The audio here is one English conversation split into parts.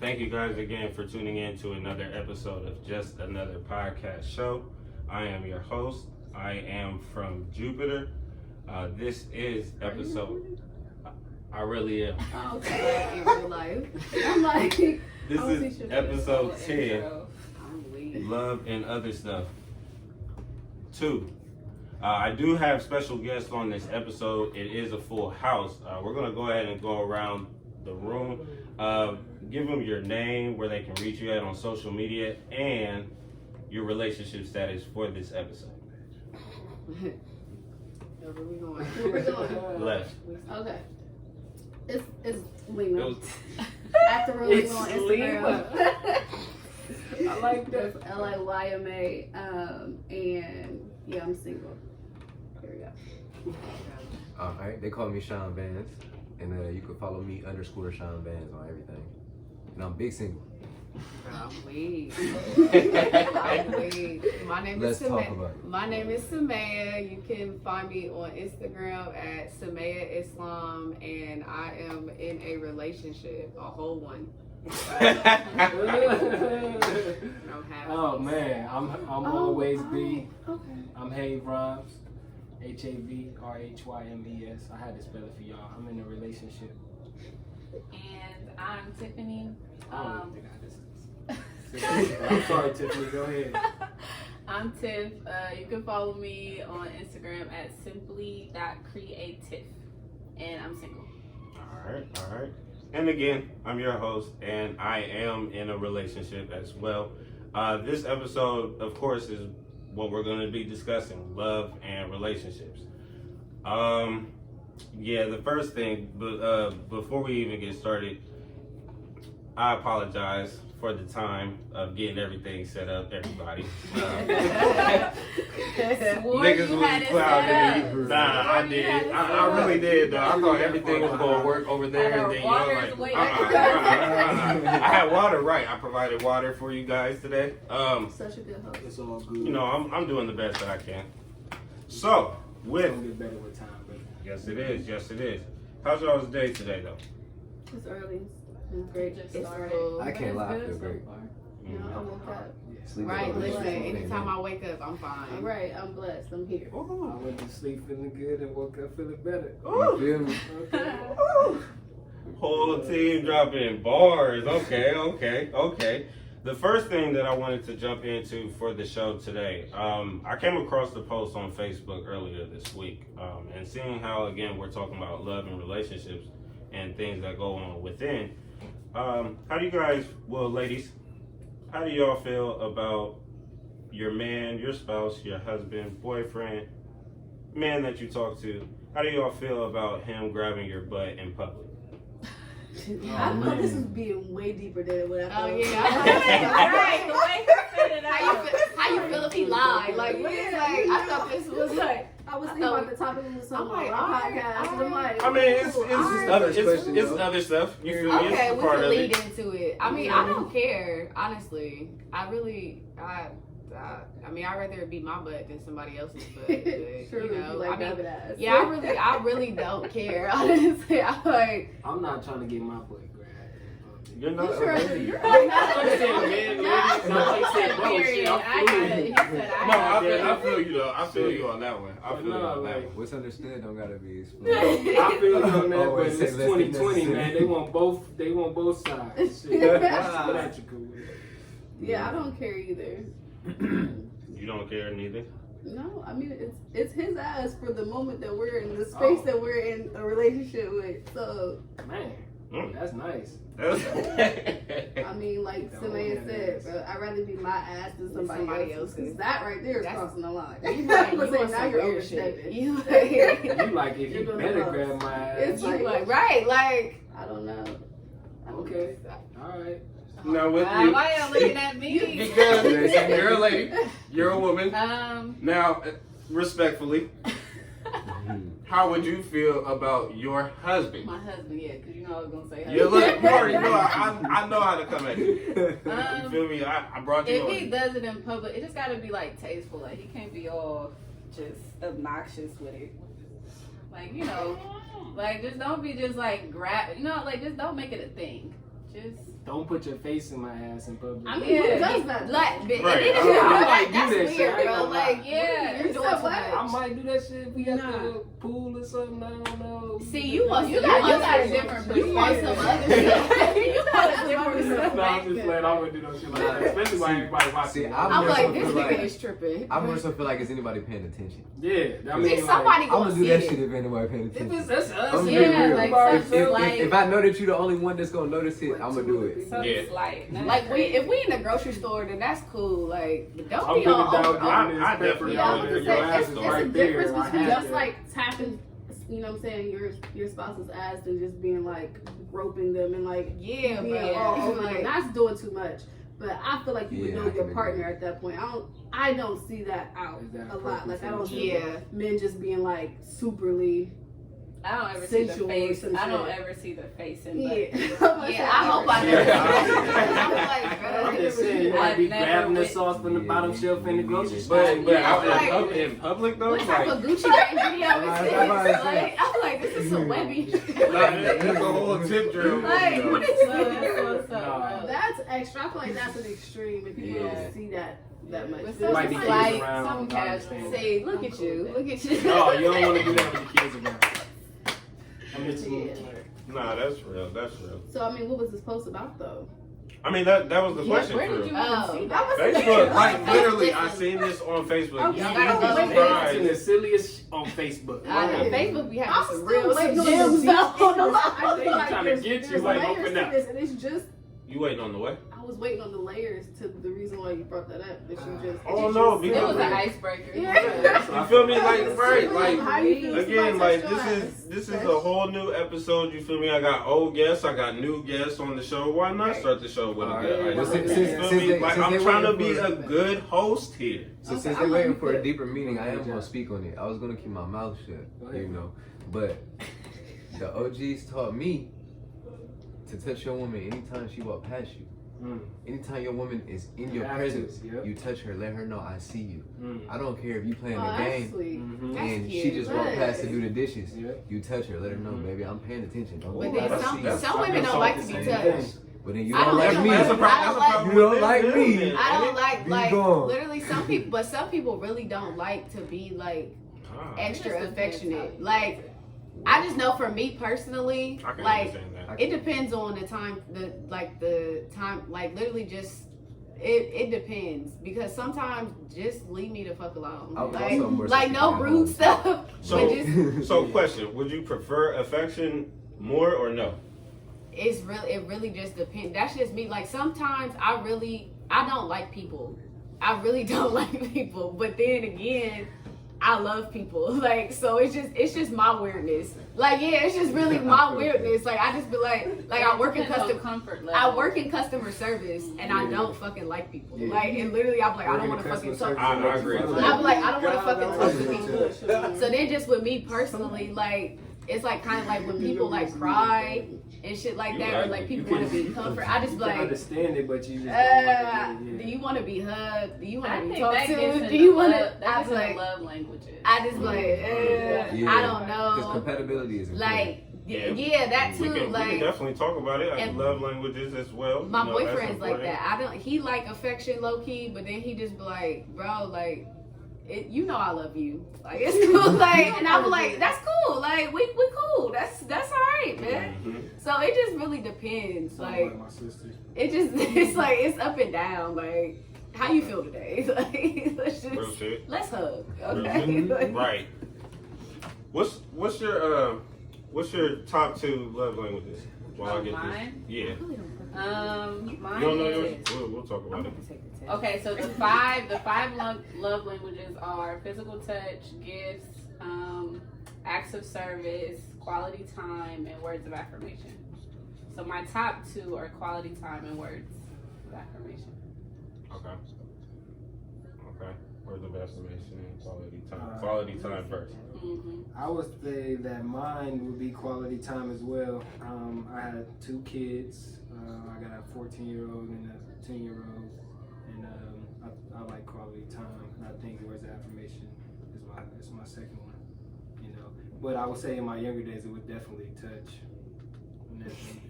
Thank you guys again for tuning in to another episode of Just Another Podcast Show. I am your host. I am from Jupiter. This is episode. I really am. Oh, okay. In real life. I'm like, This is episode 10. I'm weak. Love and Other Stuff. 2. I do have special guests on this episode. It is a full house. We're going to go ahead and go around the room. Give them your name, where they can reach you at on social media, and your relationship status for this episode. Where we going? Where we going? Left. Okay. It's Lena. It At the room, we It's on Instagram. I like that. It's LAYMA. And yeah, I'm single. Here we go. Alright, they call me Sean Vance, and you can follow me _Sean Vance on everything. And I'm big single. I'm weak. I'm weak. My name Let's is talk Samaya. about it. My name is Samaya. You can find me on Instagram at Samaya Islam, and I am in a relationship, a whole one. I'm happy. Oh man, I'm always B. Okay. I'm Have Rhymes, HAVRHYMES. I had to spell it for y'all. I'm in a relationship. And I'm Tiffany. I don't think I just. I'm sorry, Tiffany. Go ahead. I'm Tiff. You can follow me on Instagram at simply.creative. And I'm single. All right. And again, I'm your host, and I am in a relationship as well. This episode, of course, is what we're going to be discussing: love and relationships. Yeah, the first thing, but before we even get started, I apologize for the time of getting everything set up, everybody. Niggas was clouding me. Nah, I did. I really did, though. I thought everything was going to work over there, and then, I had water, right. I provided water for you guys today. Such a good host. It's all good. You know, I'm doing the best that I can. So, It's with... gonna get better with time, but Yes, it is. Yes, it is. How's y'all's day today, though? It's early. It's great. Just It's started. early. I can't lie, I Good feel so great. far. You know, I woke up. Sleep Right, over listen, there. anytime I wake up, I'm fine. Mm-hmm. All right, I'm blessed. I'm here. I went to sleep feeling good and woke up feeling better. You feel me? Okay. Whole team dropping bars. Okay. The first thing that I wanted to jump into for the show today, I came across the post on Facebook earlier this week, and seeing how, again, we're talking about love and relationships and things that go on within. How do you guys, well, ladies, how do y'all feel about your man, your spouse, your husband, boyfriend, man that you talk to? How do y'all feel about him grabbing your butt in public? I thought this was being way deeper than what I thought. Oh, it was. yeah. Right. The way you said it How you feel if he lied? Like, what is like? I thought this was like. I was thinking thought- about the topic we was talking I'm about like, our podcast. And I'm like, I mean, it's question, other stuff. You feel me? okay, It's we part can of lead it. into it. I mean, I don't care, honestly. I mean, I'd rather it be my butt than somebody else's butt. But, True, you know, you like I mean, rabbit ass. yeah, I really don't care. Honestly, I like. I'm not trying to get my butt grabbed. You're not. Sure, Okay. you're I'm not. not saying man, lady. No, he said no. Shit, Period. I I'm got fluid. it. He said I No, got it. I feel you though. I feel you on that one. I feel you No, on that like- one. What's understood don't gotta be explained. I feel you on that, but Always it's say less than 2020, man. necessary. They want both sides. Shit. That's what you cool with. Yeah, I don't care either. You don't care neither. No, I mean it's his ass for the moment that we're in the space that we're in a relationship with. So Man, that's nice. I mean, like Don't Samaya have said, ass. bro, I'd rather be my ass than somebody, Somebody else's. else's. 'Cause that right there is That's- crossing the line. You I'm like, gonna you say, want now some you're weird shit. overstepping. You like, You like if You're you doing better the most. grab my ass. It's you like- like, right, like. I don't know. I don't Okay. All right. Now with you, Why y'all looking at me? because you're a lady, you're a woman. Now, respectfully, how would you feel about your husband? My husband, yeah, because you know I was gonna say You husband. look, you already know. I know how to come at you. You feel me? I brought you If he on. does it in public, it just gotta be like tasteful. Like he can't be all just obnoxious with it. Like, you know, like just don't be just like grab, you know, like just don't make it a thing. just. Don't put your face in my ass in public. I mean, Who does that? Like, Right. I might do that's that shit, weird, I ain't bro. gonna lie. Like, yeah, you're doing too much. I might do that shit if we at Nah. the pool or something. I don't know. See, you got a different You want some perspective. other stuff. You got a different No, I'm just perspective. playing. I wouldn't do no shit like that. Especially while everybody watching. See, it. I'm like, this feel nigga is tripping. I more so feel like, is anybody paying attention? Yeah, I See, mean, somebody I'm gonna gonna do see that it. shit if anybody paying If attention. it's that's us, I'm Yeah, being real. like, If I know that you're the only one that's gonna notice it, I'm gonna do it. So Yeah. it's like, Like if we in the grocery store, then that's cool. Like, but don't I'm be putting on. down I giving definitely this pepper Yeah, I down was there. gonna Your say, ass it's is a right difference there. I between have just to. like tapping, you know what I'm saying, your spouse's ass and just being like groping them and like Yeah, being bro. all over them. Like, That's doing too much. But I feel like you would Yeah, know I your can partner agree. at that point. I don't see that out Is that a lot. Like I don't see yeah. men just being like superly. I don't ever see the Sensual or face. some I don't shit. ever see the face in Yeah, butt. Yeah, I hope I never. Yeah. I'm like, bro. I'm just saying, you might I've be never grabbing the went- sauce from the bottom shelf in the grocery store. But Yeah, out like- in public though, What type like of Gucci gang video I'm is this? about to say. Like, I'm like, this is some webby. that's a whole tip drill. Like, what is What's this? up, bro? That's extra. I feel like that's an extreme if you Yeah. don't see that much. With There's Might be like- kids Like, around. some I casual. understand. Say, look at you, look at you. No, you don't want to do that with the kids around. I'm just Yeah. Nah, that's real. That's real. So I mean, what was this post about though? I mean that was the question. Where for did you real. even see that? Facebook, like literally, I seen this on Facebook. Okay. You Y'all gotta would go be with It's surprised. the silliest shit on Facebook. I know, Yeah. Facebook be I'm having some still real waiting on gems the though. I They feel like trying to there's- get you, there's like, layers open to up. this, and it's just You waiting on the way? I was waiting on the layers to the reason why you brought that up. That you just Oh no, It because was an icebreaker. Yeah. you feel me? Like right, like How you feel again, about like sexual this is acts? a whole new episode. You feel me? I got old guests, I got new guests on the show. Why not start the show with a good Alright. icebreaker? Well, You since- feel since me? they- Like since I'm they trying to waiting be for a it. good host here. So Okay, since I'm they're waiting like, for a good. deeper meaning, I am Good gonna job. speak on it. I was gonna keep my mouth Go shut, ahead. you know. But the OGs taught me to touch your woman anytime she walk past you. Mm, Anytime your woman is in your You have presence, to, yep. you touch her, let her know I see you. mm, I don't care if you playing Oh, the game that's sweet. mhm. and That's she cute. just walked Right. past to do the dishes. Yep. You touch her, let her know, Mhm. baby, I'm paying attention. Don't But go then past some you. that's- women don't like to be Same touched. thing. But then you I don't don't like like me. them. That's a problem. I don't That's a like- problem You don't with like them, me. then. I don't like Be gone. literally some people really don't like to be like Ah, extra It just depends affectionate. how you- Like I just know for me personally, I can like understand that. it depends on the time, like literally just it depends because sometimes just leave me the fuck alone. I was Like, also more like no sensitive at rude home. stuff. So- but just So, question: would you prefer affection more or no? it really just depends. That's just me. Like sometimes I don't like people. I really don't like people. But then again, I love people. Like so it's just my weirdness. Like yeah, it's just really my weirdness. Like I just be like I work in Depends on custom comfort level. I work in customer service and I don't fucking like people. Yeah. Like and literally I'm like I don't Working want to in fucking customer talk. service I agree. makes you I'm like I don't want to God, fucking I talk to agree. people. So then just with me personally, like it's like kind of like when people like cry and shit like that, or like people want to be comfort. I just You be can like. understand it, but you just don't want to Do you want to be hugged? Do you want I to be think talked that gets to? into Do you want love- to? that I gets was into like, love languages. I just like, I don't Because know. compatibility is important. Like, yeah, that we too. can Like, definitely talk about it. I and love languages as well. my You know, that's boyfriend's like important. that. I don't. He like affection low key, but then he just be like, bro, like, you know I love you. Like it's cool. Like, and I'm like, that's cool. Like we cool. That's all right, man. Mhm. So it just really depends. Sound Like my sister. it just it's like it's up and down. Like how you feel today? Like let's just Real shit. let's hug. Real Okay. shit. Like, Right. What's your top 2 love languages? While I Oh, get mine? this. Yeah. Mine You don't know is. yours? We'll talk about it. Okay, so the five love languages are physical touch, gifts, acts of service, quality time, and words of affirmation. So my top 2 are quality time and words of affirmation. Okay. Okay. Words of affirmation and quality time. Quality time first. Mm-hmm. I would say that mine would be quality time as well. I had 2 kids. I got a 14-year-old and a 10-year-old, and I like quality time. And I think words of affirmation is my second one. You know, but I would say in my younger days it would definitely touch.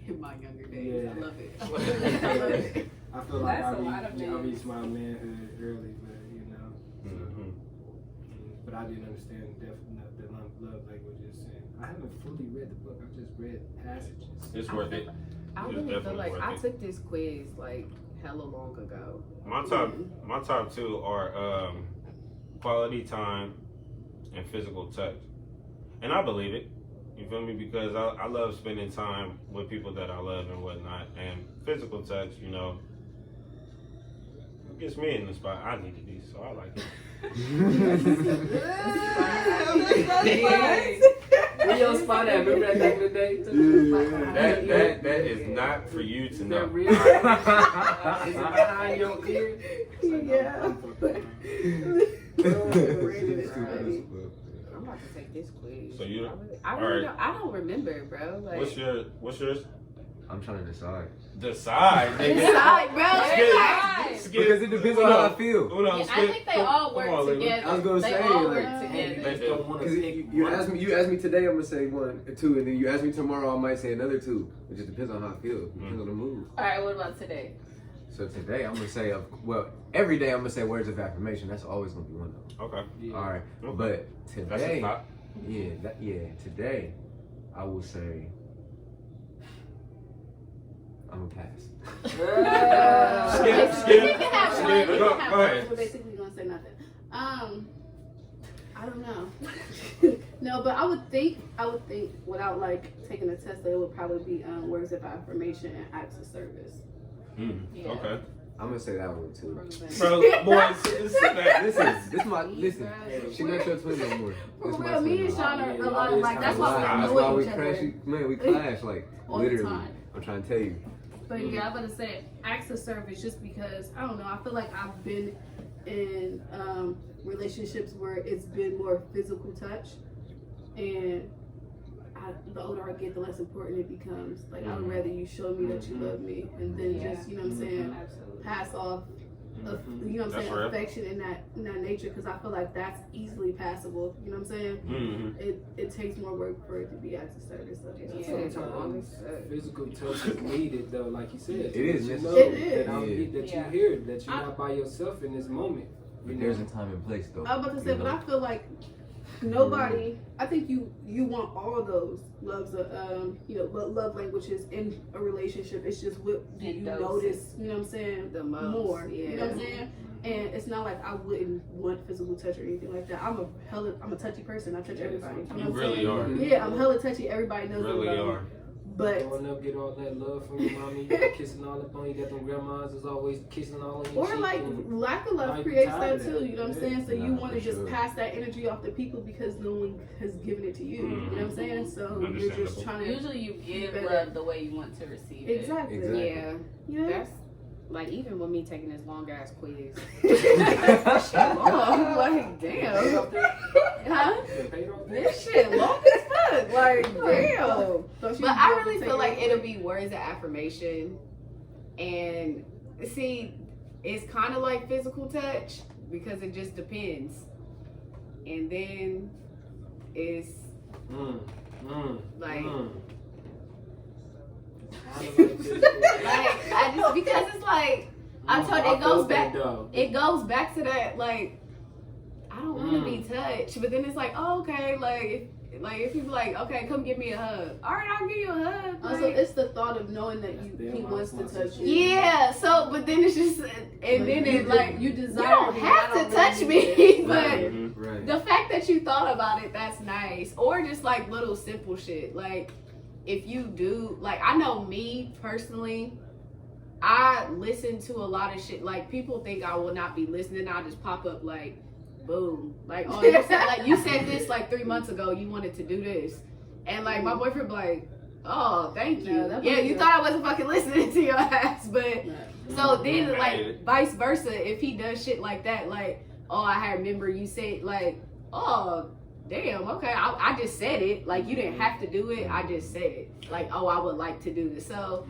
In my younger days, Yeah. I love it. I love it. I feel like That's I a lot of reached my manhood early, but you know. Mhm. But I didn't understand the love languages, and I haven't fully read the book. I've just read passages. It's worth it. I It's really feel definitely like worth I it. took this quiz like hella long ago. My top two are quality time and physical touch, and I believe it. You feel me? Because I love spending time with people that I love and whatnot, and physical touch, you know, it gets me in the spot. I needed these, so I like it. Where your spot at? Remember that back in the day? That is not for you to know. Is it behind your ear? Yeah. I'm about to take this quiz. So you- I really don't, I don't remember, bro. Like, What's yours? I'm trying to decide. Decide, nigga. Decide, bro. Because it depends on how I feel. Yeah, I think they all work together. I was gonna they say, all like, work together. They do. Because you ask me today, I'm gonna say 1 or 2, and then you ask me tomorrow, I might say another 2. It just depends on how I feel. It depends on the mood. All right, what about today? So today I'm gonna say, well, every day I'm gonna say words of affirmation. That's always gonna be one of them. Okay. Yeah. All right, Okay. but That's a today, top. today, I will say I'm gonna pass. Skip. You can have Skip. one. You Go can have ahead. one. We're basically gonna say nothing. I don't know. No, but I would think without like taking a test, that it would probably be words of affirmation and acts of service. Yeah. Okay. I'm gonna say that one too. Bro, boys, sit back. Listen. She not your twin no more. For This my real, me twin and now. Sean are a lot of like. That's why we That's why annoy we each crash. other. Man, we clash like All the literally. time. I'm trying to tell you. But yeah, I'm gonna say acts of service just because I don't know. I feel like I've been in relationships where it's been more physical touch, and the older I get, the less important it becomes. Like I would rather you show me that you love me, and then just you know what I'm saying, Absolutely. pass off. You know what I'm That's saying, real. affection in that nature, because I feel like that's easily passable. You know what I'm saying? Mm-hmm. It takes more work for it to be acts of service. So Yeah. Sometimes physical touch is needed, though, like you said. It is You necessary. know It is. that Yeah. you hear that you're not by yourself in this moment. But there's a time and place though. I was about to say, but I feel like nobody. I think you want all of those loves, love languages in a relationship. It's just what do you In doses. notice? You know what I'm saying? The most, more. yeah. You know what I'm saying? And it's not like I wouldn't want physical touch or anything like that. I'm a touchy person. I touch everybody. You know You what I'm really saying? are. Yeah, I'm hella touchy. Everybody You knows really about me. are. But Growing up, get all that love from your mommy, kissing all up on you. Got them grandmas is always kissing all on your or cheek like and- lack of love Might be creates tired that of that. too. You know what I'm Yeah. saying? So you Nah, want to for just sure. pass that energy off to people because no one has given it to you. You know what I'm saying? So you're just Understandable. trying to Usually you give better. love the way you want to receive it. exactly. Exactly. Yeah, You know? that's like even with me taking this long ass quiz. Oh, Like damn, huh? Get paid off that? this shit long as fuck. Like damn. So But she I will really take feel like it it'll away. be words of affirmation, and see, it's kind of like physical touch because it just depends, and then it's like. Like I just because it's like I told it goes back. It goes back to that like I don't want to be touched, but then it's like oh, okay, like if people like okay, come give me a hug. All right, I'll give you a hug. Also, Like, it's the thought of knowing that he wants to touch you. yeah. So, but then it's just and then it's like you you desire. don't me, have I to don't touch really me, need but. it. Right. The fact that you thought about it, that's nice. Or just like little simple shit. Like if you do, like I know me personally, I listen to a lot of shit. Like people think I will not be listening. I'll just pop up like, boom. Like oh, you said this like 3 months ago. You wanted to do this, and like my boyfriend be like, oh, thank you. No, that Yeah, wasn't you good. thought I wasn't fucking listening to your ass, but. So then, I hate like, vice versa, if he does shit like that, like, oh, I remember you said, like, oh, damn, okay, I just said it. Like, you didn't have to do it. I just said it. Like, oh, I would like to do this. So,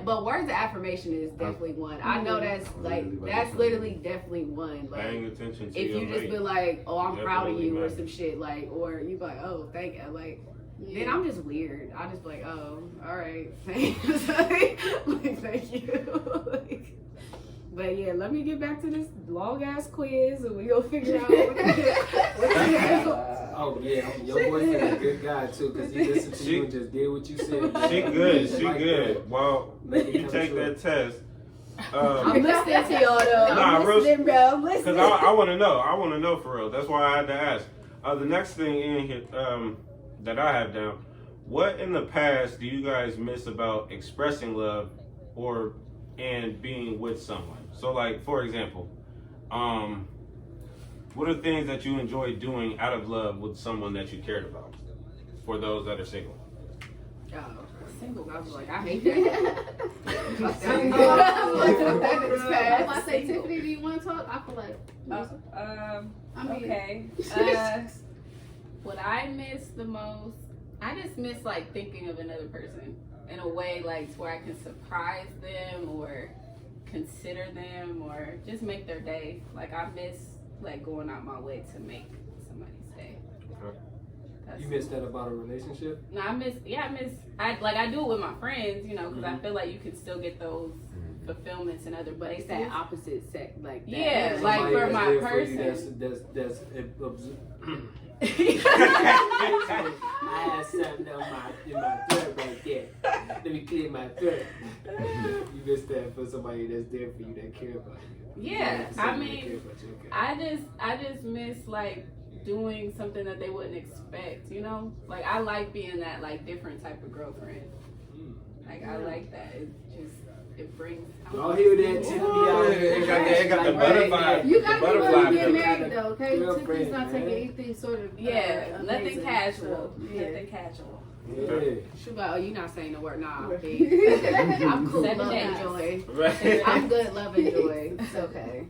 but words of affirmation is definitely one. I know that's, like, that's literally definitely one. Paying Like, attention to if your you just mate. be like, oh, I'm proud of Definitely you or matters. some shit, like, or you be like, oh, thank you. Like, then I'm just weird. I just be like, oh, all right, thanks. Like, thank you. Like, but yeah, let me get back to this long ass quiz, and we gonna figure out what Oh yeah, your boyfriend a good guy too, cause he listened to you and just did what you said. She good. She Like good. that. Well, Make it you come take true. that test. I'm listening to y'all though. Nah, I'm real- listening, bro. I'm Because listening. I want to know. I want to know for real. That's why I had to ask. The next thing in here that I have down, what in the past do you guys miss about expressing love and being with someone? So, like, for example, what are things that you enjoy doing out of love with someone that you cared about? For those that are single. Oh, single. I was like, I hate that. I'm like, that is If fast. I say Tiffany, do you want to talk? I feel like. I mean, Okay. What I miss the most, I just miss like thinking of another person in a way like to where I can surprise them or consider them or just make their day. Like I miss like going out my way to make somebody's day. Okay. That's You miss that about a relationship? No, I do it with my friends, you know, because I feel like you can still get those fulfillments in other But it's places. that opposite sex, like that. Yeah, like Somebody for that's my there for person. you that's I had something in my throat right there. Let me clear my throat. You miss that for somebody that's there for you, that care about you. Yeah, For I somebody that care mean, about you, okay. I just miss like doing something that they wouldn't expect, you know? Like I like being that like different type of girlfriend. Like I like that. It brings. Y'all hear that? Tiffany out here. It got the Like, butterfly. you gotta the be butterfly willing to get effect. married though, okay? Real Tiffany's friend, not man. taking anything sort of Nothing amazing, casual. so, yeah. Nothing casual. Yeah. She like, oh, you not saying the word. Nah, Right. babe. I'm cool. 7 Love days. and joy. Right. I'm good. Love and joy. It's okay.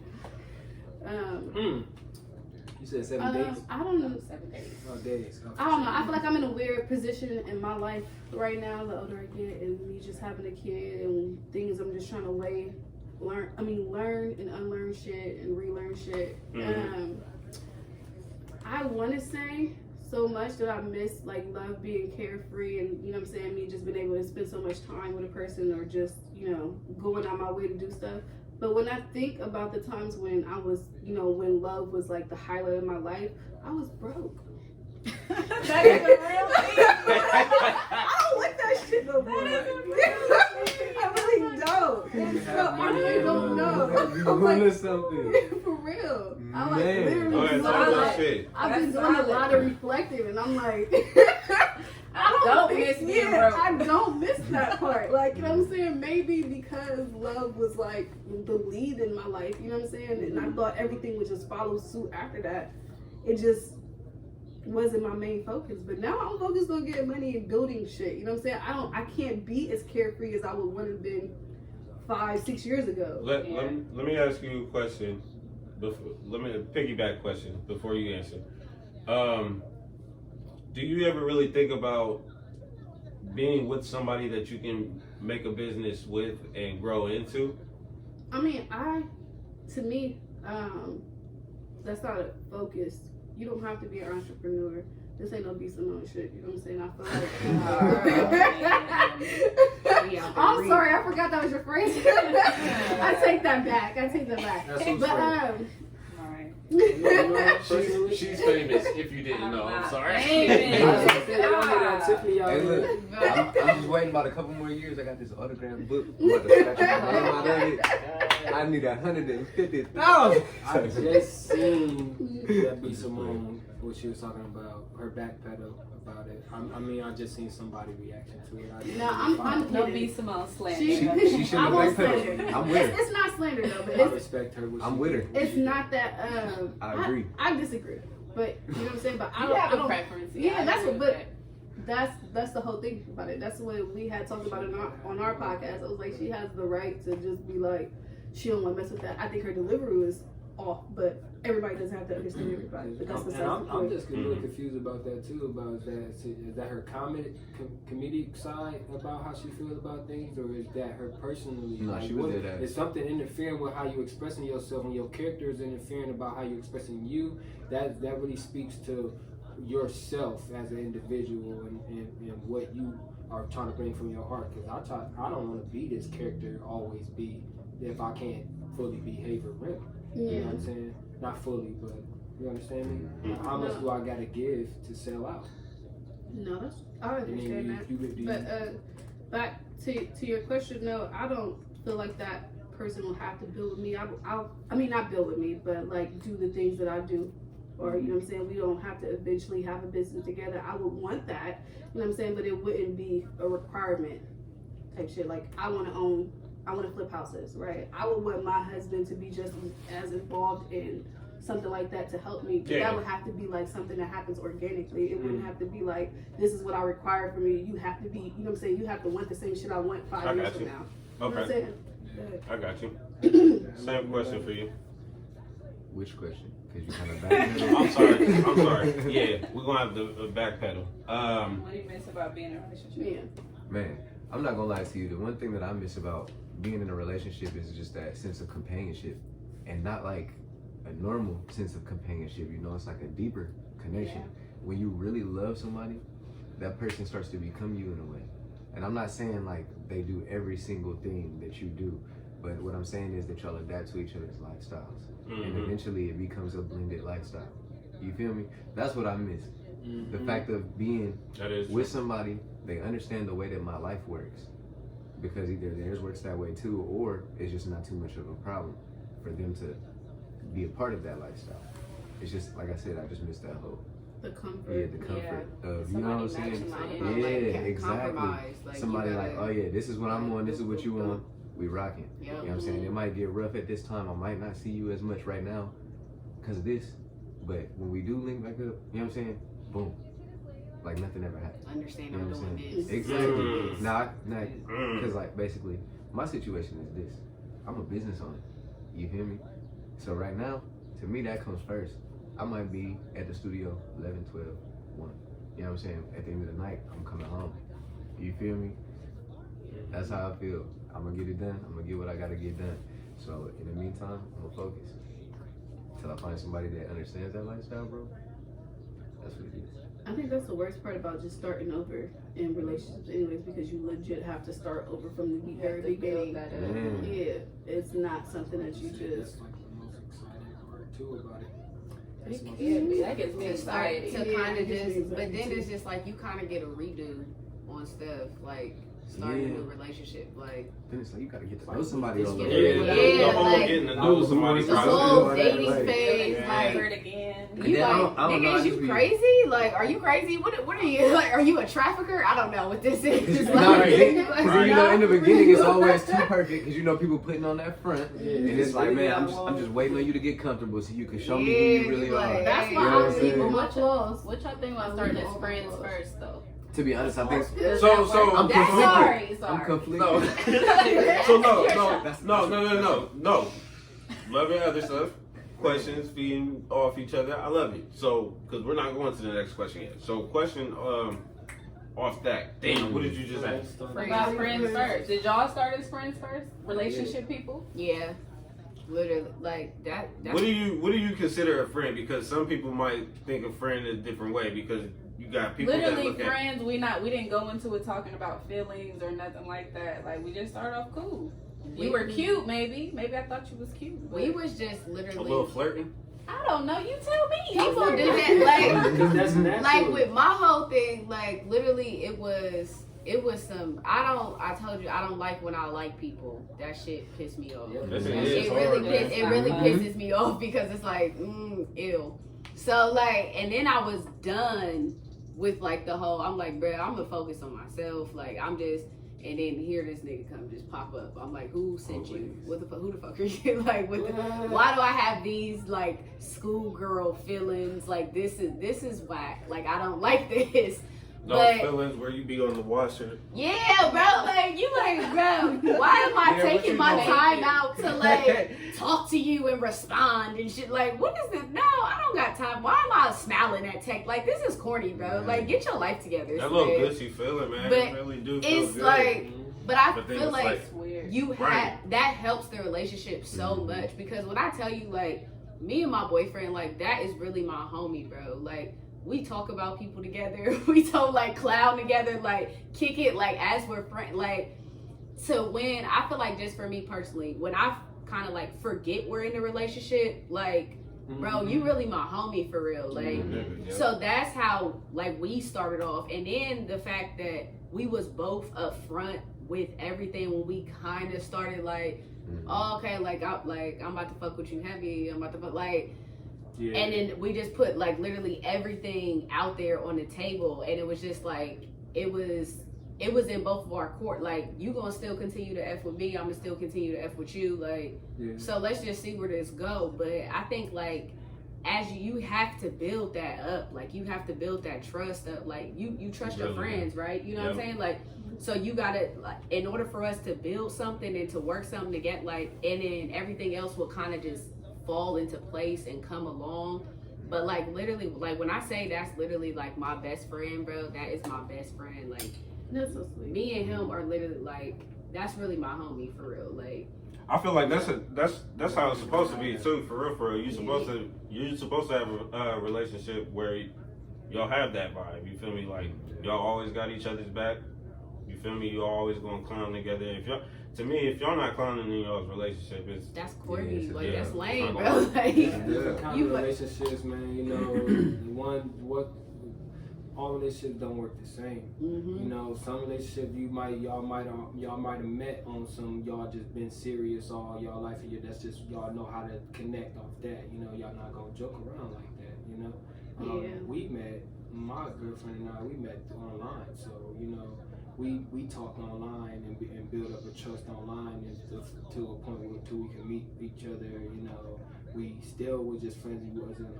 You said 7 days? I don't know. 7 days. Oh, days. Oh, I don't know. I feel like I'm in a weird position in my life right now. The older I get, and me just having a kid and things, I'm just trying to learn and unlearn shit and relearn shit. I want to say so much that I miss like love being carefree and you know what I'm saying, me just being able to spend so much time with a person or just you know going out my way to do stuff. But when I think about the times when I was, you know, when love was like the highlight of my life, I was broke. That is a real thing. I don't like that shit no more. I really don't. You So have I money really and don't know. You I'm wanna like, something? for real. I like Man. literally Go ahead, so talk your like, shit. I've been That's doing a solid. lot of reflecting and I'm like I don't miss being broke. I don't miss that part. Like, you know what I'm saying? Maybe because love was like the lead in my life, you know what I'm saying? And I thought everything would just follow suit after that. It just wasn't my main focus. But now I'm focused on getting money and building shit. You know what I'm saying? I can't be as carefree as I would want to have been 5-6 years ago. Let me ask you a question. Let me piggyback question before you answer. Do you ever really think about being with somebody that you can make a business with and grow into? I mean, to me, that's not a focus. You don't have to be an entrepreneur. This ain't no be Simone shit. You know what I'm saying? I feel like. I'm sorry, I forgot that was your phrase. I take that back. That's who's But friend. Alright. She's famous. If you didn't know, I'm sorry. Tiffany out Hey, here. look, I'm just waiting about a couple more years. I got this autographed book. I'm about to scratch my name out of it. I need 150,000. I just seen that be Simone, what she was talking about, her backpedal about it. I mean, I just seen somebody reaction to it. I didn't No, really I'm find No it. be Simone slander. She I shouldn't won't have slander. backpedaled. I'm with her. It's not slander though, but I it's respect her. I'm with her. it's not that. I agree. I disagree, but you know what I'm saying. But I You have I a don't. preference. Yeah, I that's agree what. with But that. that's the whole thing about it. That's what we had talked about on our podcast. I was like, she has the right to just be like, she don't want to mess with that. I think her delivery was off, but everybody doesn't have to understand everybody. But that's And I'm just a little confused about that too. About that, is that her comedic side about how she feels about things, or is that her personally? No, she was dead ass. Is something interfering with how you expressing yourself, and your character is interfering about how you expressing you? That really speaks to yourself as an individual and what you are trying to bring from your heart. Because I don't want to be this character, always be, if I can't fully be Haver Rim. You know what I'm saying? Not fully, but you understand me? How much do I gotta give to sell out? No, that's, I understand that. But back to your question, no, I don't feel like that person will have to build with me. I mean, not build with me, but like do the things that I do. Or, you know what I'm saying, we don't have to eventually have a business together. I would want that, you know what I'm saying, but it wouldn't be a requirement type shit. Like, I want to flip houses, right? I would want my husband to be just as involved in something like that to help me. But that would have to be like something that happens organically. It wouldn't have to be like, this is what I require from you. You have to be, you know what I'm saying, you have to want the same shit I want 5 years from now. You know what I'm saying? I got you. Same question for you. Which question? Because you kind of backpedal. I'm sorry. Yeah, we're gonna have to backpedal. What do you miss about being in a relationship? Man, I'm not gonna lie to you. The one thing that I miss about being in a relationship is just that sense of companionship, and not like a normal sense of companionship. You know, it's like a deeper connection. When you really love somebody, that person starts to become you in a way. And I'm not saying like they do every single thing that you do, but what I'm saying is that y'all adapt to each other's lifestyles. And eventually it becomes a blended lifestyle. You feel me? That's what I miss. The fact of being with somebody, they understand the way that my life works. Because either theirs works that way too, or it's just not too much of a problem for them to be a part of that lifestyle. It's just, like I said, I just miss that whole... The comfort. Yeah, the comfort of, you know what I'm saying? Somebody Yeah, exactly. Like, Somebody gotta, like, oh yeah, this is what I'm on, this is what you on. We rocking. Yep. You know what I'm saying? It might get rough at this time. I might not see you as much right now because of this. But when we do link back up, you know what I'm saying? Boom. Like nothing ever happened. Understand You know I'm what I'm doing saying? this. Exactly. Now, because like basically, my situation is this. I'm a business owner. You feel me? So right now, to me, that comes first. I might be at the studio 11, 12, 1. You know what I'm saying? At the end of the night, I'm coming home. You feel me? That's how I feel. I'm gonna get it done. I'm gonna get what I gotta get done. So in the meantime, I'm gonna focus till I find somebody that understands that lifestyle, bro. That's what it is. I think that's the worst part about just starting over in relationships anyways, because you legit have to start over from the very beginning. Yeah, it's not something that you That's just... like the most exciting part too about it. That's my That gives me To start anxiety. to kind of just, but then it's just like you kind of get a redo on stuff, like starting a new relationship, like Then it's like you gotta get to know somebody Just over get there. to know- the whole like, getting to know somebody the process. whole Right, dating right. phase, like. Hurt again. You then I like, don't know, I nigga, is just you be- crazy? Like, are you crazy? What are you, like, are you a trafficker? I don't know what this is. No, Like, you like, know, in the beginning it's always too perfect because you know people putting on that front, and it's like, man, I'm just waiting on you to get comfortable so you can show me who you really Yeah, are. like, That's You why know what I I'm see saying? my flaws. What y'all think about starting as friends first, though? To be honest, I think So I'm That's conflicted. sorry. I'm conflicted. No. Loving other stuff, questions, feeding off each other. I love it. So, because we're not going to the next question yet. So, question off that. Damn, what did you just ask? About friends first. Did y'all start as friends first? Relationship people? yeah, literally, like that. What do you consider a friend? Because some people might think a friend a different way because you got people that Literally look at. friends. We didn't go into it talking about feelings or nothing like that. Like we just started off cool. You were cute, maybe. Maybe I thought you was cute. We was just literally. A little flirting. I don't know. You tell me. People do that, Because that's natural. like with my whole thing. Like literally, it was some. I told you I don't like when I like people. That shit pissed me off. Listen, That it's shit hard, man. it really pisses me off because it's like ew. So like, and then I was done with like the whole. I'm like, bruh, I'm gonna focus on myself. Like I'm just. And then here this nigga come just pop up. I'm like, who sent you? What the fuck? Who the fuck are you? Like, why do I have these like schoolgirl feelings? Like this is whack. Like I don't like this. Those But feelings where you be on the washer. yeah, bro. Like you like, bro. Why am I Yeah, what taking you my doing? time out to like talk to you and respond and shit? Like, what is this? No, I don't got time. Why am I smiling at tech? Like this is corny, bro. Like get your life together. That little man. gushy feeling, man. But It really do feel It's good. like, but I But then feel it's like It's weird. you Right. have that helps the relationship so Mhm. much because when I tell you like me and my boyfriend like that is really my homie, bro. Like we talk about people together. We don't like clown together, like kick it, like as we're friends. Like, so when I feel like, just for me personally, when I kind of like forget we're in a relationship, like, bro, you really my homie for real. Like, so that's how like we started off. And then the fact that we was both up front with everything when we kind of started like, oh, okay, like I'm about to fuck with you heavy. I'm about to fuck like. Yeah. And then we just put like literally everything out there on the table, and it was just like it was in both of our court. Like, you gonna still continue to F with me, I'm gonna still continue to F with you. Like, so let's just see where this go. But I think like as you have to build that up, like you have to build that trust up. Like you trust your friends, right? You know what I'm saying? Like, so you gotta, like, in order for us to build something and to work something to get like, and then everything else will kind of just fall into place and come along. But like literally, like when I say that's literally like my best friend, bro, that is my best friend. Like, that's so sweet. Me and him are literally like, that's really my homie for real. Like, I feel like that's how it's supposed to be too, for real, for real. You're supposed to have a relationship where y'all have that vibe. You feel me? Like, y'all always got each other's back. You feel me? You always gonna clown together. If y'all not clowning in y'all's relationship, that's corny. That's lame, it's bro. Like, different kind of relationships, man. You know, all relationships don't work the same. You know, some relationships y'all might have met on some, y'all just been serious all y'all life, and that's just y'all know how to connect off that. You know, y'all not gonna joke around like that. You know, we met, my girlfriend and I, we met online, so you know. We talk online and build up a trust online, and to a point where we can meet each other. You know, we still were just friends.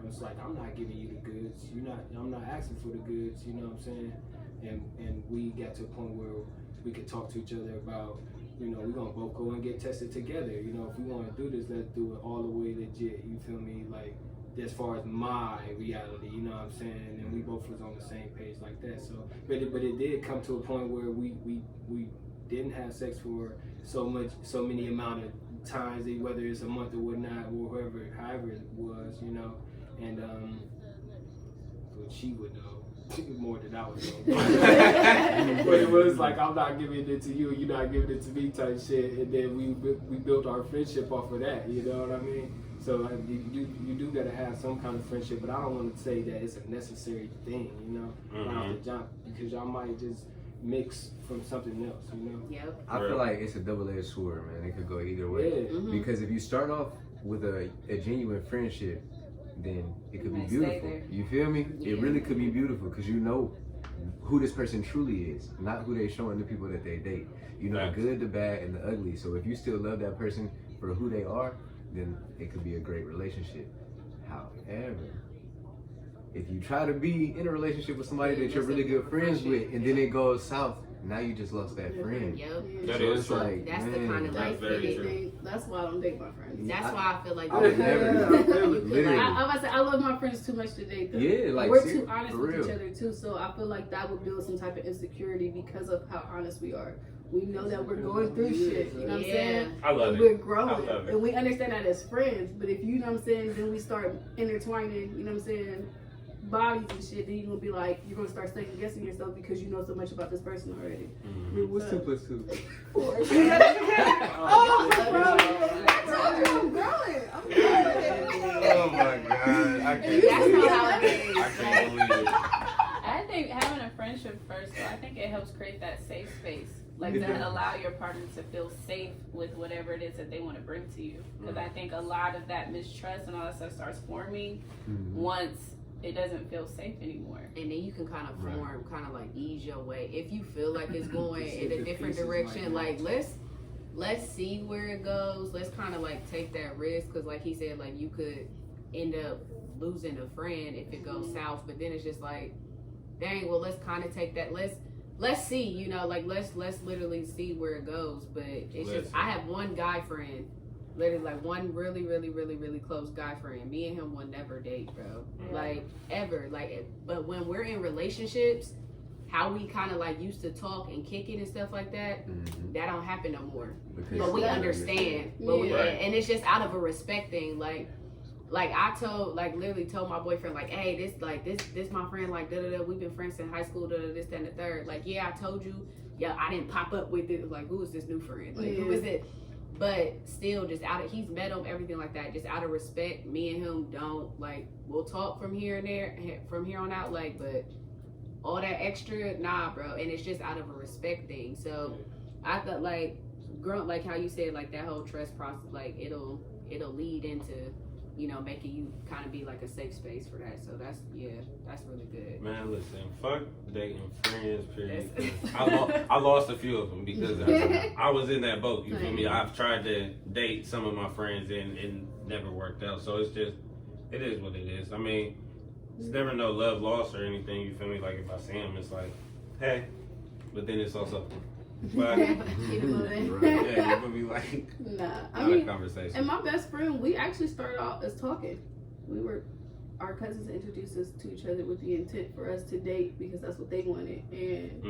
It's like, I'm not giving you the goods. I'm not asking for the goods. You know what I'm saying? And we got to a point where we could talk to each other about, you know, we're gonna both go and get tested together. You know, if we want to do this, let's do it all the way legit. You feel me? Like, as far as my reality, you know what I'm saying? And we both was on the same page like that. So, but it did come to a point where we didn't have sex for so many amount of times, whether it's a month or whatnot, or however it was, you know. And but she would know more than I would know. But it was like, I'm not giving it to you, you're not giving it to me type shit. And then we built our friendship off of that. You know what I mean? So you do gotta have some kind of friendship, but I don't want to say that it's a necessary thing, you know, right off the jump, because y'all might just mix from something else, you know. Yep. I feel like it's a double-edged sword, man. It could go either way. Yeah. Because if you start off with a genuine friendship, then it could be beautiful. You feel me? Yeah. It really could be beautiful because you know who this person truly is, not who they showing the people that they date. You know, the good, the bad, and the ugly. So if you still love that person for who they are, then it could be a great relationship. However, if you try to be in a relationship with somebody that you're really good friends with, and then it goes south, now you just lost that friend. Yep. That so is it's true. like, that's man, the kind of life thing. That's why I don't date my friends. That's why I feel like I would never. Literally. I'm about to say, I love my friends too much to date them. Yeah, like, we're too honest with real. each other too, so I feel like that would build some type of insecurity because of how honest we are. We know that we're going through shit, you know what I'm saying? I love it. We're growing, I love it. and we understand that as friends, but if you know what I'm saying, then we start intertwining, you know what I'm saying, bodies and shit, then you're gonna be like, you're gonna start second guessing yourself because you know so much about this person already. What's 2 + 2? 4. I'm growing. Oh my God. I can't believe it. I think having a friendship first, though, I think it helps create that safe space. Like, to allow your partner to feel safe with whatever it is that they want to bring to you. Because I think a lot of that mistrust and all that stuff starts forming once it doesn't feel safe anymore. And then you can kind of form, kind of like ease your way. If you feel like it's going in a different direction, like let's see where it goes. Let's kind of like take that risk. Because like he said, like you could end up losing a friend if it goes south. But then it's just like, dang, well, let's kind of take that. Let's see, you know, like let's literally see where it goes. But it's just, I have one guy friend, literally like one really close guy friend. Me and him will never date, bro. Like ever. Like, but when we're in relationships, how we kind of like used to talk and kick it and stuff like that, that don't happen no more. But we understand. But and it's just out of a respect thing. Like, like I literally told my boyfriend, like, hey, this my friend, like, we've been friends since high school, this, that, and the third. Like, yeah, I told you, yeah, I didn't pop up with it. Like, who is this new friend? Like, who is it? But still, just he's met him, everything like that. Just out of respect, me and him don't, like, we'll talk from here and there, from here on out, like, but all that extra, nah, bro. And it's just out of a respect thing. So I thought, like, like how you said, like, that whole trust process, like, it'll lead into, you know, making you kind of be like a safe space for that. So that's really good. Man, listen, fuck dating friends, period. I lost a few of them because I was in that boat. You feel me? I've tried to date some of my friends and it never worked out. So it is what it is. I mean, it's never no love lost or anything. You feel me? Like if I see him, it's like, hey, but then it's also, but Keep it moving. yeah, you feel me? Like, Nah, not a conversation. And my best friend, we actually started out as talking. Our cousins introduced us to each other with the intent for us to date because that's what they wanted. And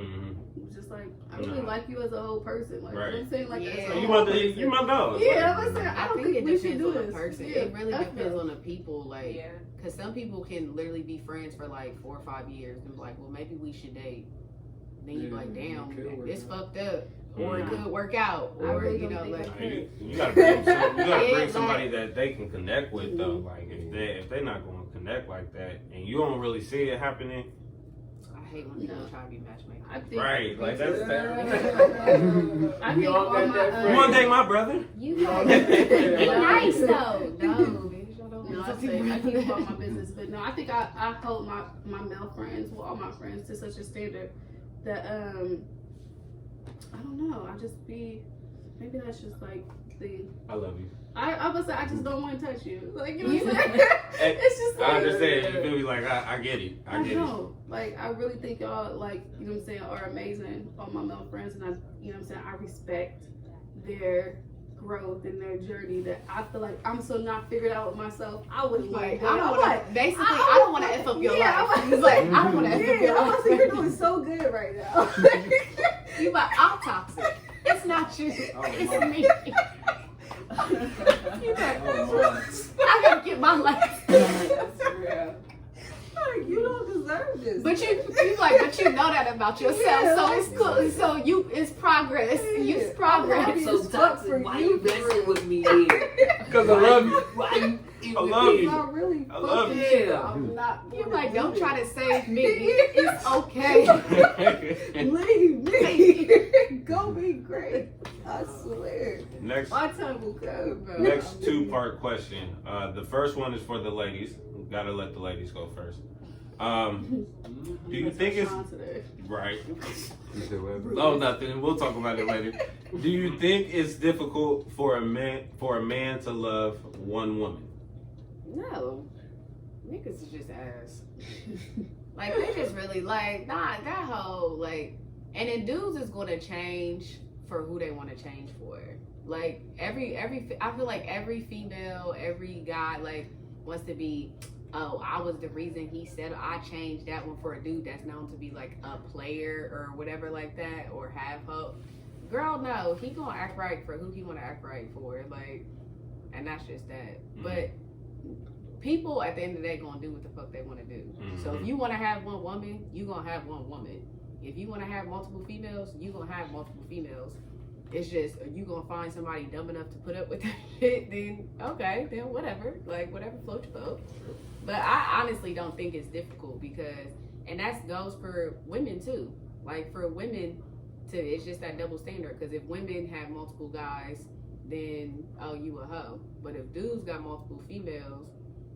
it was just like, I really like you as a whole person. Like, right. you know what I'm saying? Like, Yeah. as a You whole my person. dog. Yeah, listen, I don't think it we depends should do on the this. person. Yeah, It really depends definitely. on the people, like, Yeah. because some people can literally be friends for like 4 or 5 years and be like, well, maybe we should date. Then you're like, damn, it's fucked up. Or it could work out. I Or, really you don't know, think like, You gotta bring Yeah, somebody like- that they can connect with though. Like if they're not going to connect like that, and you don't really see it happening, I hate when people try to be matchmaking. I think, right? Like that's I think all got my, that you want to date my brother? You know, be nice though. No, bitch, I don't No, want I to say I do keep about that. my business, but no, I think I hold my male friends, well, all my friends, to such a standard that I don't know. I just maybe that's just like the. I love you. I would say I just don't want to touch you. Like, you know You- what I'm saying? It's just like I understand. You feel me? Like I get it. I get it. know. Like, I really think y'all, like, you know what I'm saying, are amazing, all my male friends, and you know what I'm saying, I respect their growth and their journey that I feel like I'm so not figured out with myself. I wouldn't Like, want I don't want to. Basically, I I don't want to f up your yeah, life. I was It's like I don't want to f up your yeah, I was like, you're life. doing so good right now. You like I'm toxic. It's not you. It's me. You like, I gotta get my life. That's real. Like, you don't deserve this. But you know that about yourself. Yeah, So it's cool. So it's progress. It's progress. I'm So It's fuck for toxic. Why you, you for messing real. with me then? Because I love you. Why you I with love me? you. I really I love fucking you. yeah. I'm not. You gonna like, do don't it. try to save me. It's okay. Leave me. Go be great. I swear. Next. My time will come, bro. Next 2-part question. The first one is for the ladies. Gotta let the ladies go first. Do you think it's right? You said what? Oh, nothing. We'll talk about it later. Do you think it's difficult for a man to love one woman? No. Niggas is just ass. Like, they just really, like, nah, that whole, like, and then dudes is going to change for who they want to change for. Like, I feel like every female, every guy, like, wants to be, oh, I was the reason he said I changed that one for a dude that's known to be, like, a player or whatever like that, or have hope. Girl, no, he gonna act right for who he want to act right for, like, and that's just that. But people at the end of the day gonna do what the fuck they want to do. So if you want to have one woman, you gonna have one woman. If you want to have multiple females, you gonna have multiple females. It's just, are you gonna find somebody dumb enough to put up with that shit? Then okay, then whatever. Like, whatever floats your boat. But I honestly don't think it's difficult because, and that goes for women too. Like, for women too, it's just that double standard. Because if women have multiple guys, then oh, you a hoe. But if dudes got multiple females,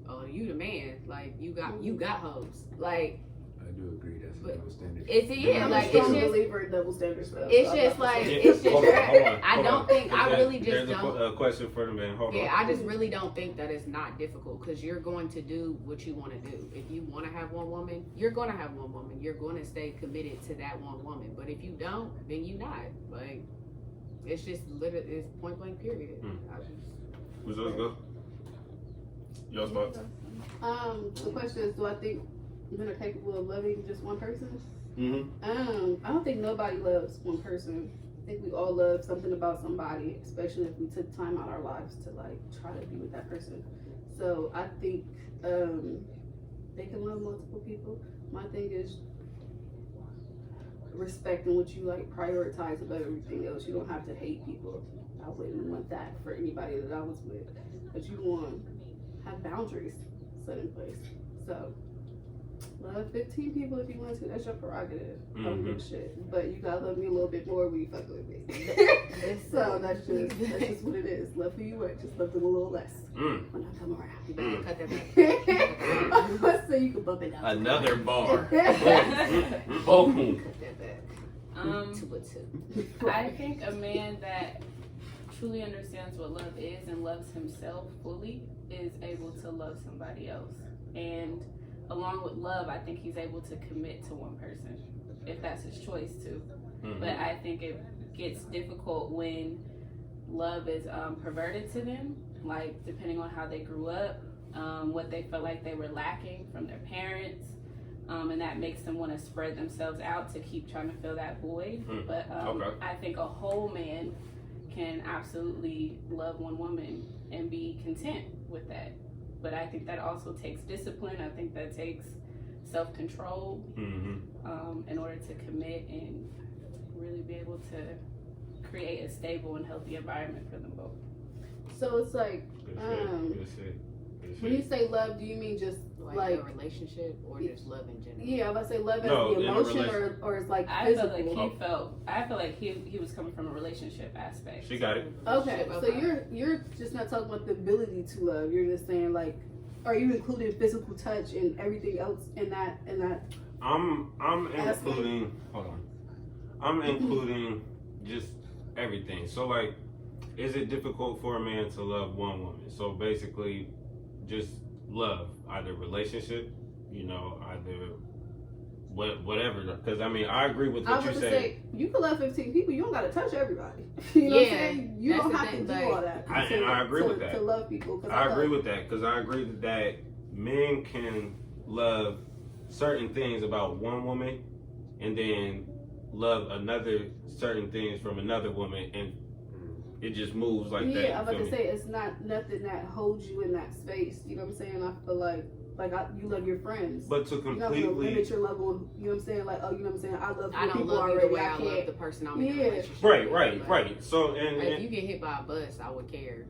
oh, you the man. Like, you got hoes. Like, I do agree. That's a But double standard. it's yeah, I'm like a it's strong just. believer in double standard stuff. It's I'm just not like saying- it's just. Hold on. I don't think I really just There's don't. a question for the man. Hold on. Yeah, I just really don't think that it's not difficult because you're going to do what you want to do. If you want to have one woman, you're going to have one woman. You're going to stay committed to that one woman. But if you don't, then you not. Like, it's just literally, it's point blank period. I just, Who's yours go? Your thoughts? The question is, do I think men are capable of loving just one person? Mm-hmm. I don't think nobody loves one person think we all love something about somebody, especially if we took time out of our lives to like try to be with that person. So I think they can love multiple people. My thing is respecting what you like prioritize above everything else. You don't have to hate people. I wouldn't want that for anybody that I was with. But you want to have boundaries set in place. So love 15 people if you want to. That's your prerogative. I don't give a shit. But you gotta love me a little bit more when you fuck with me. So that's just what it is. Love who you with. Just love them a little less when I come around. You better cut that back. So you can bump it down. Another bar. Boom. Cut that back. I think a man that truly understands what love is and loves himself fully is able to love somebody else. And along with love, I think he's able to commit to one person, if that's his choice too. But I think it gets difficult when love is perverted to them, like depending on how they grew up, what they felt like they were lacking from their parents, and that makes them want to spread themselves out to keep trying to fill that void. But I think a whole man can absolutely love one woman and be content with that. But I think that also takes discipline. I think that takes self-control in order to commit and really be able to create a stable and healthy environment for them both. So it's like, when you say love, do you mean just like a relationship or just love in general? Yeah, I was about to say love as No, the in a emotion or it's like I physical. feel like he was coming from a relationship aspect. She got it. Okay, so you're just not talking about the ability to love. You're just saying like, are you including physical touch and everything else in that? I'm including. Hold on. I'm including just everything. So like, is it difficult for a man to love one woman? So basically, just love, either relationship, either whatever. Because I mean, I agree with what you said. You can love 15 people. You don't got to touch everybody. You know what I'm saying? You don't have to do all that. I agree with that. To love people. I agree with that because I agree that men can love certain things about one woman and then love another certain things from another woman, and it just moves like that. Yeah, I'm about to say it's not nothing that holds you in that space. You know what I'm saying? I feel like you love your friends. But to completely, you're not gonna limit your love on, you know what I'm saying? Like, oh, you know what I'm saying? I love I don't people love already. you the way I can't. love the person I'm in a relationship. Right. So if you get hit by a bus, I would care.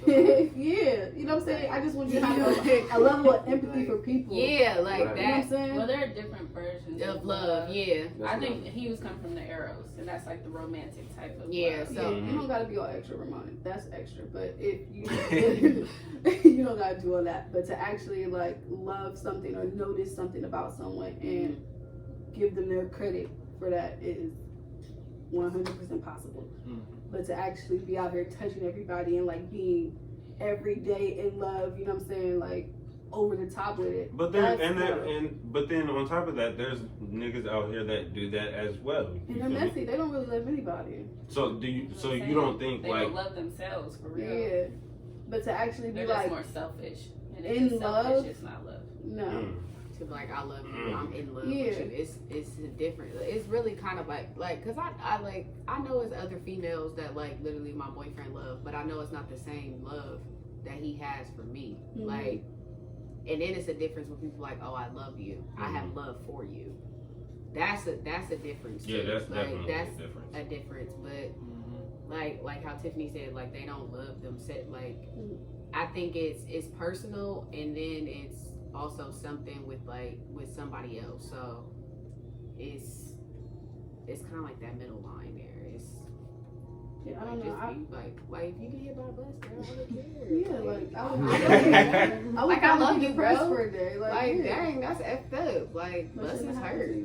Yeah, you know what I'm saying? I just want you to have a level of empathy for people. Yeah, like that. that. You know what I'm saying? Well, there are different versions of love. Yeah, I think he was coming from the Eros, and that's like the romantic type of love. So you don't gotta be all extra romantic. That's extra. But if you you don't gotta do all that. But to actually like love something or notice something about someone and give them their credit for that is 100% possible. But to actually be out here touching everybody and like being every day in love, you know what I'm saying, like over the top with it. But then but then on top of that, there's niggas out here that do that as well. And they're messy. They don't really love anybody. So do you? So you don't think they like don't love themselves for real? Yeah. But to actually be they're like just more selfish. And in love, selfish, it's not love. No. To be like, I love you, I'm in love with you. It's different. It's really kind of like cause I know it's other females that like literally my boyfriend love, but I know it's not the same love that he has for me. Like, and then it's a difference when people like, oh, I love you. I have love for you. That's a difference. Yeah, that's like, definitely that's a difference. A difference, but like how Tiffany said, like they don't love them. Like I think it's personal, and then it's also something with somebody else. So it's kind of like that middle line there. I don't know. Like if you get hit by a bus, girl, I don't care. Yeah, like I love you, bro. For a day. Like dang, that's effed up. Like buses hurt.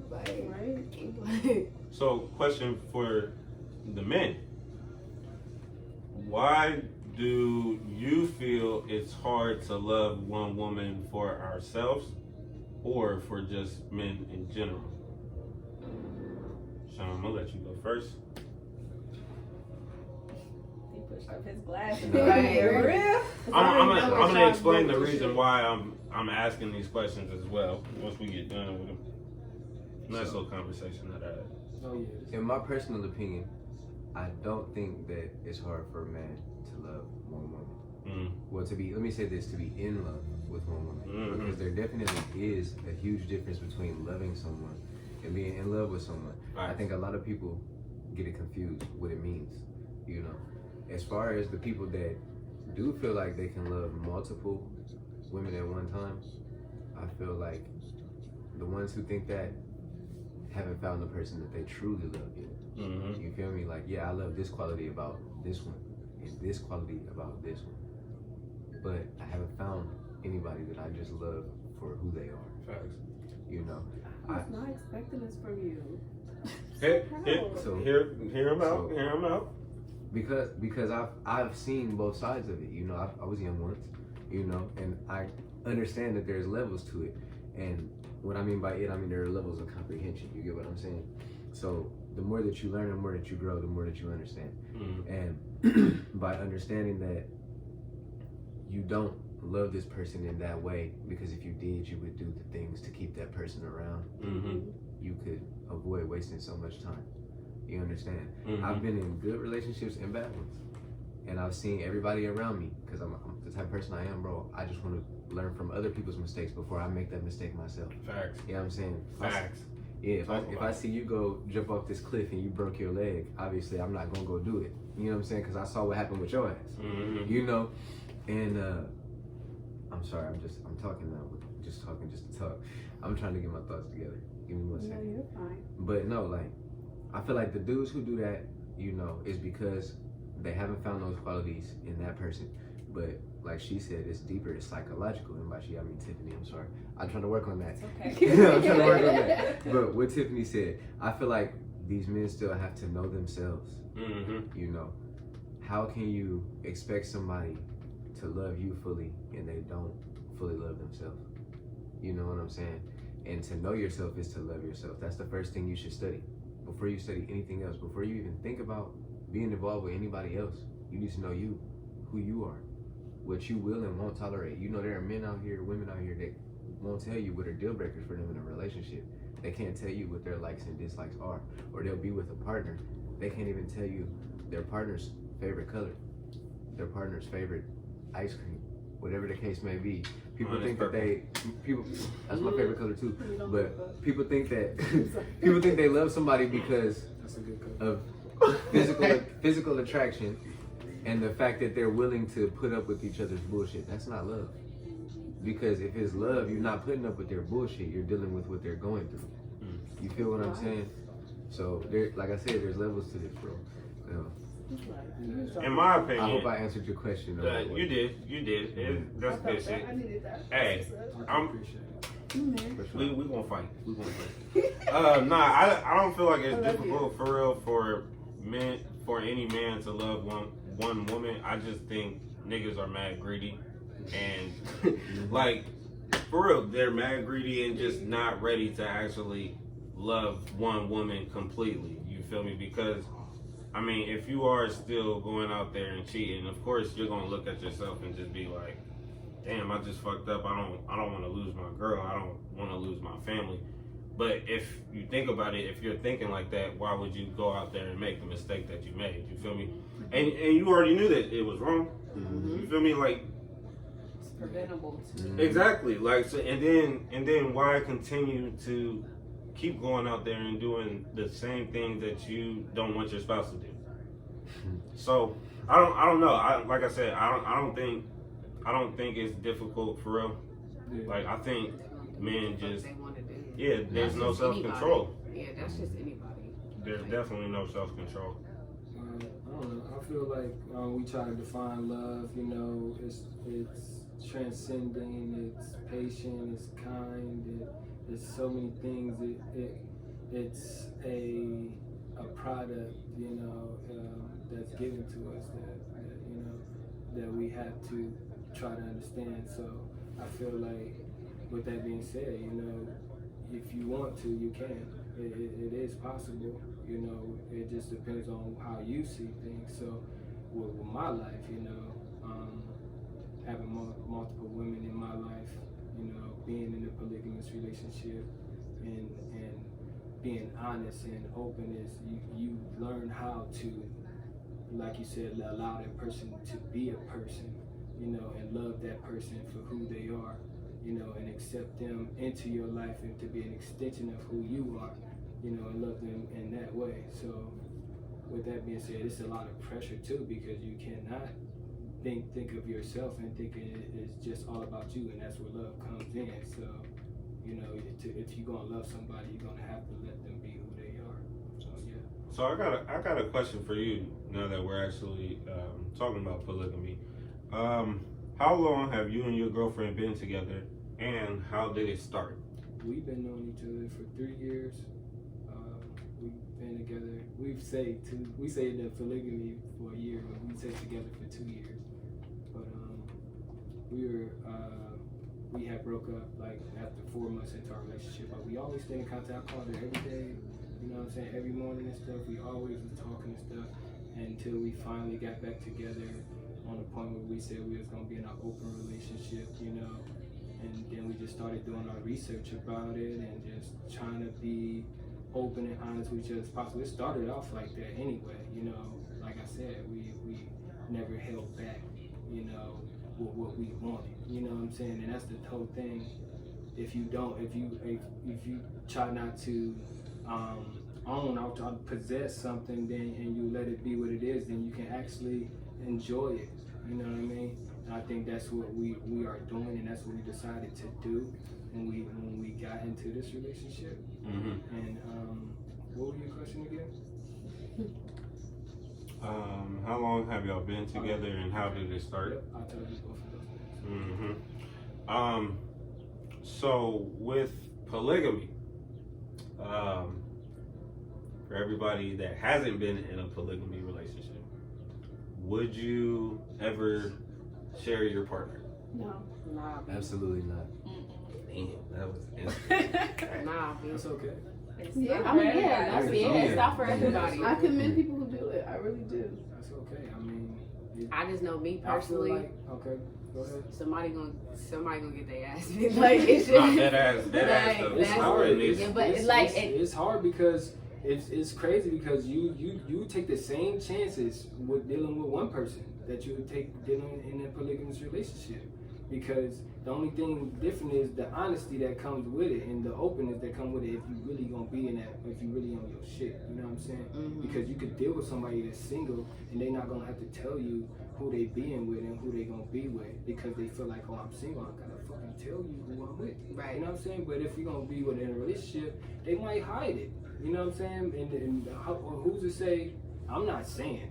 Right. So, question for the men: why do you feel it's hard to love one woman for ourselves, or for just men in general? Sean, I'm gonna let you go first. He pushed up his glasses. I'm gonna explain the reason why I'm asking these questions as well once we get done with them. Nice little conversation that I had. Oh yes. In my personal opinion, I don't think that it's hard for a man to love one woman. Well, let me say this, to be in love with one woman. Because there definitely is a huge difference between loving someone and being in love with someone. I think a lot of people get it confused what it means, you know. As far as the people that do feel like they can love multiple women at one time, I feel like the ones who think that haven't found the person that they truly love yet. You feel me? Like, yeah, I love this quality about this one and this quality about this one, but I haven't found anybody that I just love for who they are. Facts. You know, I was not expecting this from you. Hear him out. Hear him out. Because I've seen both sides of it. You know, I was young once, you know, and I understand that there's levels to it. And what I mean by it, I mean there are levels of comprehension. You get what I'm saying? So the more that you learn, the more that you grow, the more that you understand. And by understanding that you don't love this person in that way, because if you did, you would do the things to keep that person around. You could avoid wasting so much time. You understand? I've been in good relationships and bad ones, and I've seen everybody around me, because I'm the type of person I am, bro. I just want to learn from other people's mistakes before I make that mistake myself. Facts. You know what I'm saying? Facts. Yeah, if I see you go jump off this cliff and you broke your leg, obviously I'm not gonna go do it. You know what I'm saying? Because I saw what happened with your ass. You know, and I'm sorry, I'm talking now, just talking just to talk. I'm trying to get my thoughts together. Give me 1 second. No, you're fine. But no, like, I feel like the dudes who do that, you know, is because they haven't found those qualities in that person. But like she said, it's deeper, it's psychological. And by she, I mean Tiffany, I'm sorry. I'm trying to work on that. It's okay. I'm trying to work on that. But what Tiffany said, I feel like these men still have to know themselves. You know, how can you expect somebody to love you fully and they don't fully love themselves? You know what I'm saying? And to know yourself is to love yourself. That's the first thing you should study. Before you study anything else, before you even think about being involved with anybody else, you need to know you, who you are, what you will and won't tolerate. You know, there are men out here, women out here that won't tell you what are deal breakers for them in a relationship. They can't tell you what their likes and dislikes are. Or they'll be with a partner. They can't even tell you their partner's favorite color, their partner's favorite ice cream, whatever the case may be. People think that that's my favorite color too. But people think that they love somebody because of physical attraction and the fact that they're willing to put up with each other's bullshit. That's not love. Because if it's love, you're not putting up with their bullshit. You're dealing with what they're going through. You feel what I'm saying? So there, like I said, there's levels to this, bro. In my opinion, I hope I answered your question. You did. That's good shit. I needed that. Hey, we gonna fight. I don't feel like it's difficult for real for any man to love one woman. I just think niggas are mad greedy and like for real, they're mad greedy and just not ready to actually love one woman completely. You feel me? Because I mean, if you are still going out there and cheating, of course you're gonna look at yourself and just be like, damn, I just fucked up. I don't want to lose my girl. I don't want to lose my family. But if you think about it, if you're thinking like that, why would you go out there and make the mistake that you made? You feel me? And you already knew that it was wrong. You feel me? Like It's preventable too. exactly. Like so, and then why continue to keep going out there and doing the same things that you don't want your spouse to do? So I don't know. Like I said, I don't think it's difficult for real. Like I think men just there's no self-control. Yeah, that's just anybody. There's definitely no self-control. I don't know. I feel like we try to define love. You know, it's transcending. It's patient. It's kind. It's so many things. It's a product. You know, that's given to us that we have to try to understand. So I feel like, with that being said, you know, if you want to, you can. It is possible. You know, it just depends on how you see things. So with my life, you know, having multiple women in my life, you know, being in a polygamous relationship and being honest and open is you learn how to, like you said, allow that person to be a person, you know, and love that person for who they are, you know, and accept them into your life and to be an extension of who you are, you know, and love them in that way. So with that being said, it's a lot of pressure too, because you cannot think of yourself and think it's just all about you, and that's where love comes in. So, you know, if you're gonna love somebody, you're gonna have to let them be who they are. So yeah. So I got a question for you now that we're actually talking about polygamy. How long have you and your girlfriend been together, and how did it start? We've been knowing each other for 3 years. We've been together. We say the polygamy for a year, but we stayed together for 2 years. But we had broke up like after 4 months into our relationship. But we always stayed in contact. I called her every day. You know what I'm saying? Every morning and stuff. We always was talking and stuff until we finally got back together on the point where we said we was gonna be in an open relationship. You know. And then we just started doing our research about it and just trying to be open and honest with each other as possible. It started off like that anyway, you know. Like I said, we never held back, you know, with what we wanted. You know what I'm saying? And that's the whole thing. If you try not to own or try to possess something, then and you let it be what it is, then you can actually enjoy it. You know what I mean? I think that's what we are doing, and that's what we decided to do when we got into this relationship. Mm-hmm. And what was your question again? How long have y'all been together, and how did it start? Yep, I'll tell you both of those things. Mm-hmm. So with polygamy, for everybody that hasn't been in a polygamy relationship, would you ever share your partner? No. Nah, Absolutely not. Damn, that was nah, That's okay. Yeah, I mean, yeah, that's it's not for Yeah. everybody. I commend people who do it. I really do. That's okay. I mean, I just know me I feel personally. like, okay, go ahead. Somebody gonna get their ass beat. Like it's just not that ass like, though. It's that's- hard. yeah, but like it's hard because it's crazy because you take the same chances with dealing with one person that you would take dealing in a polygamous relationship, because the only thing different is the honesty that comes with it and the openness that comes with it. If you really gonna be in that, if you really on your shit, you know what I'm saying? Mhm. Because you could deal with somebody that's single and they not gonna have to tell you who they being with and who they gonna be with because they feel like, oh, I'm single, I gotta fucking tell you who I'm with. Right. You know what I'm saying? But if you're gonna be with in a relationship, they might hide it. You know what I'm saying? And who's to say? I'm not saying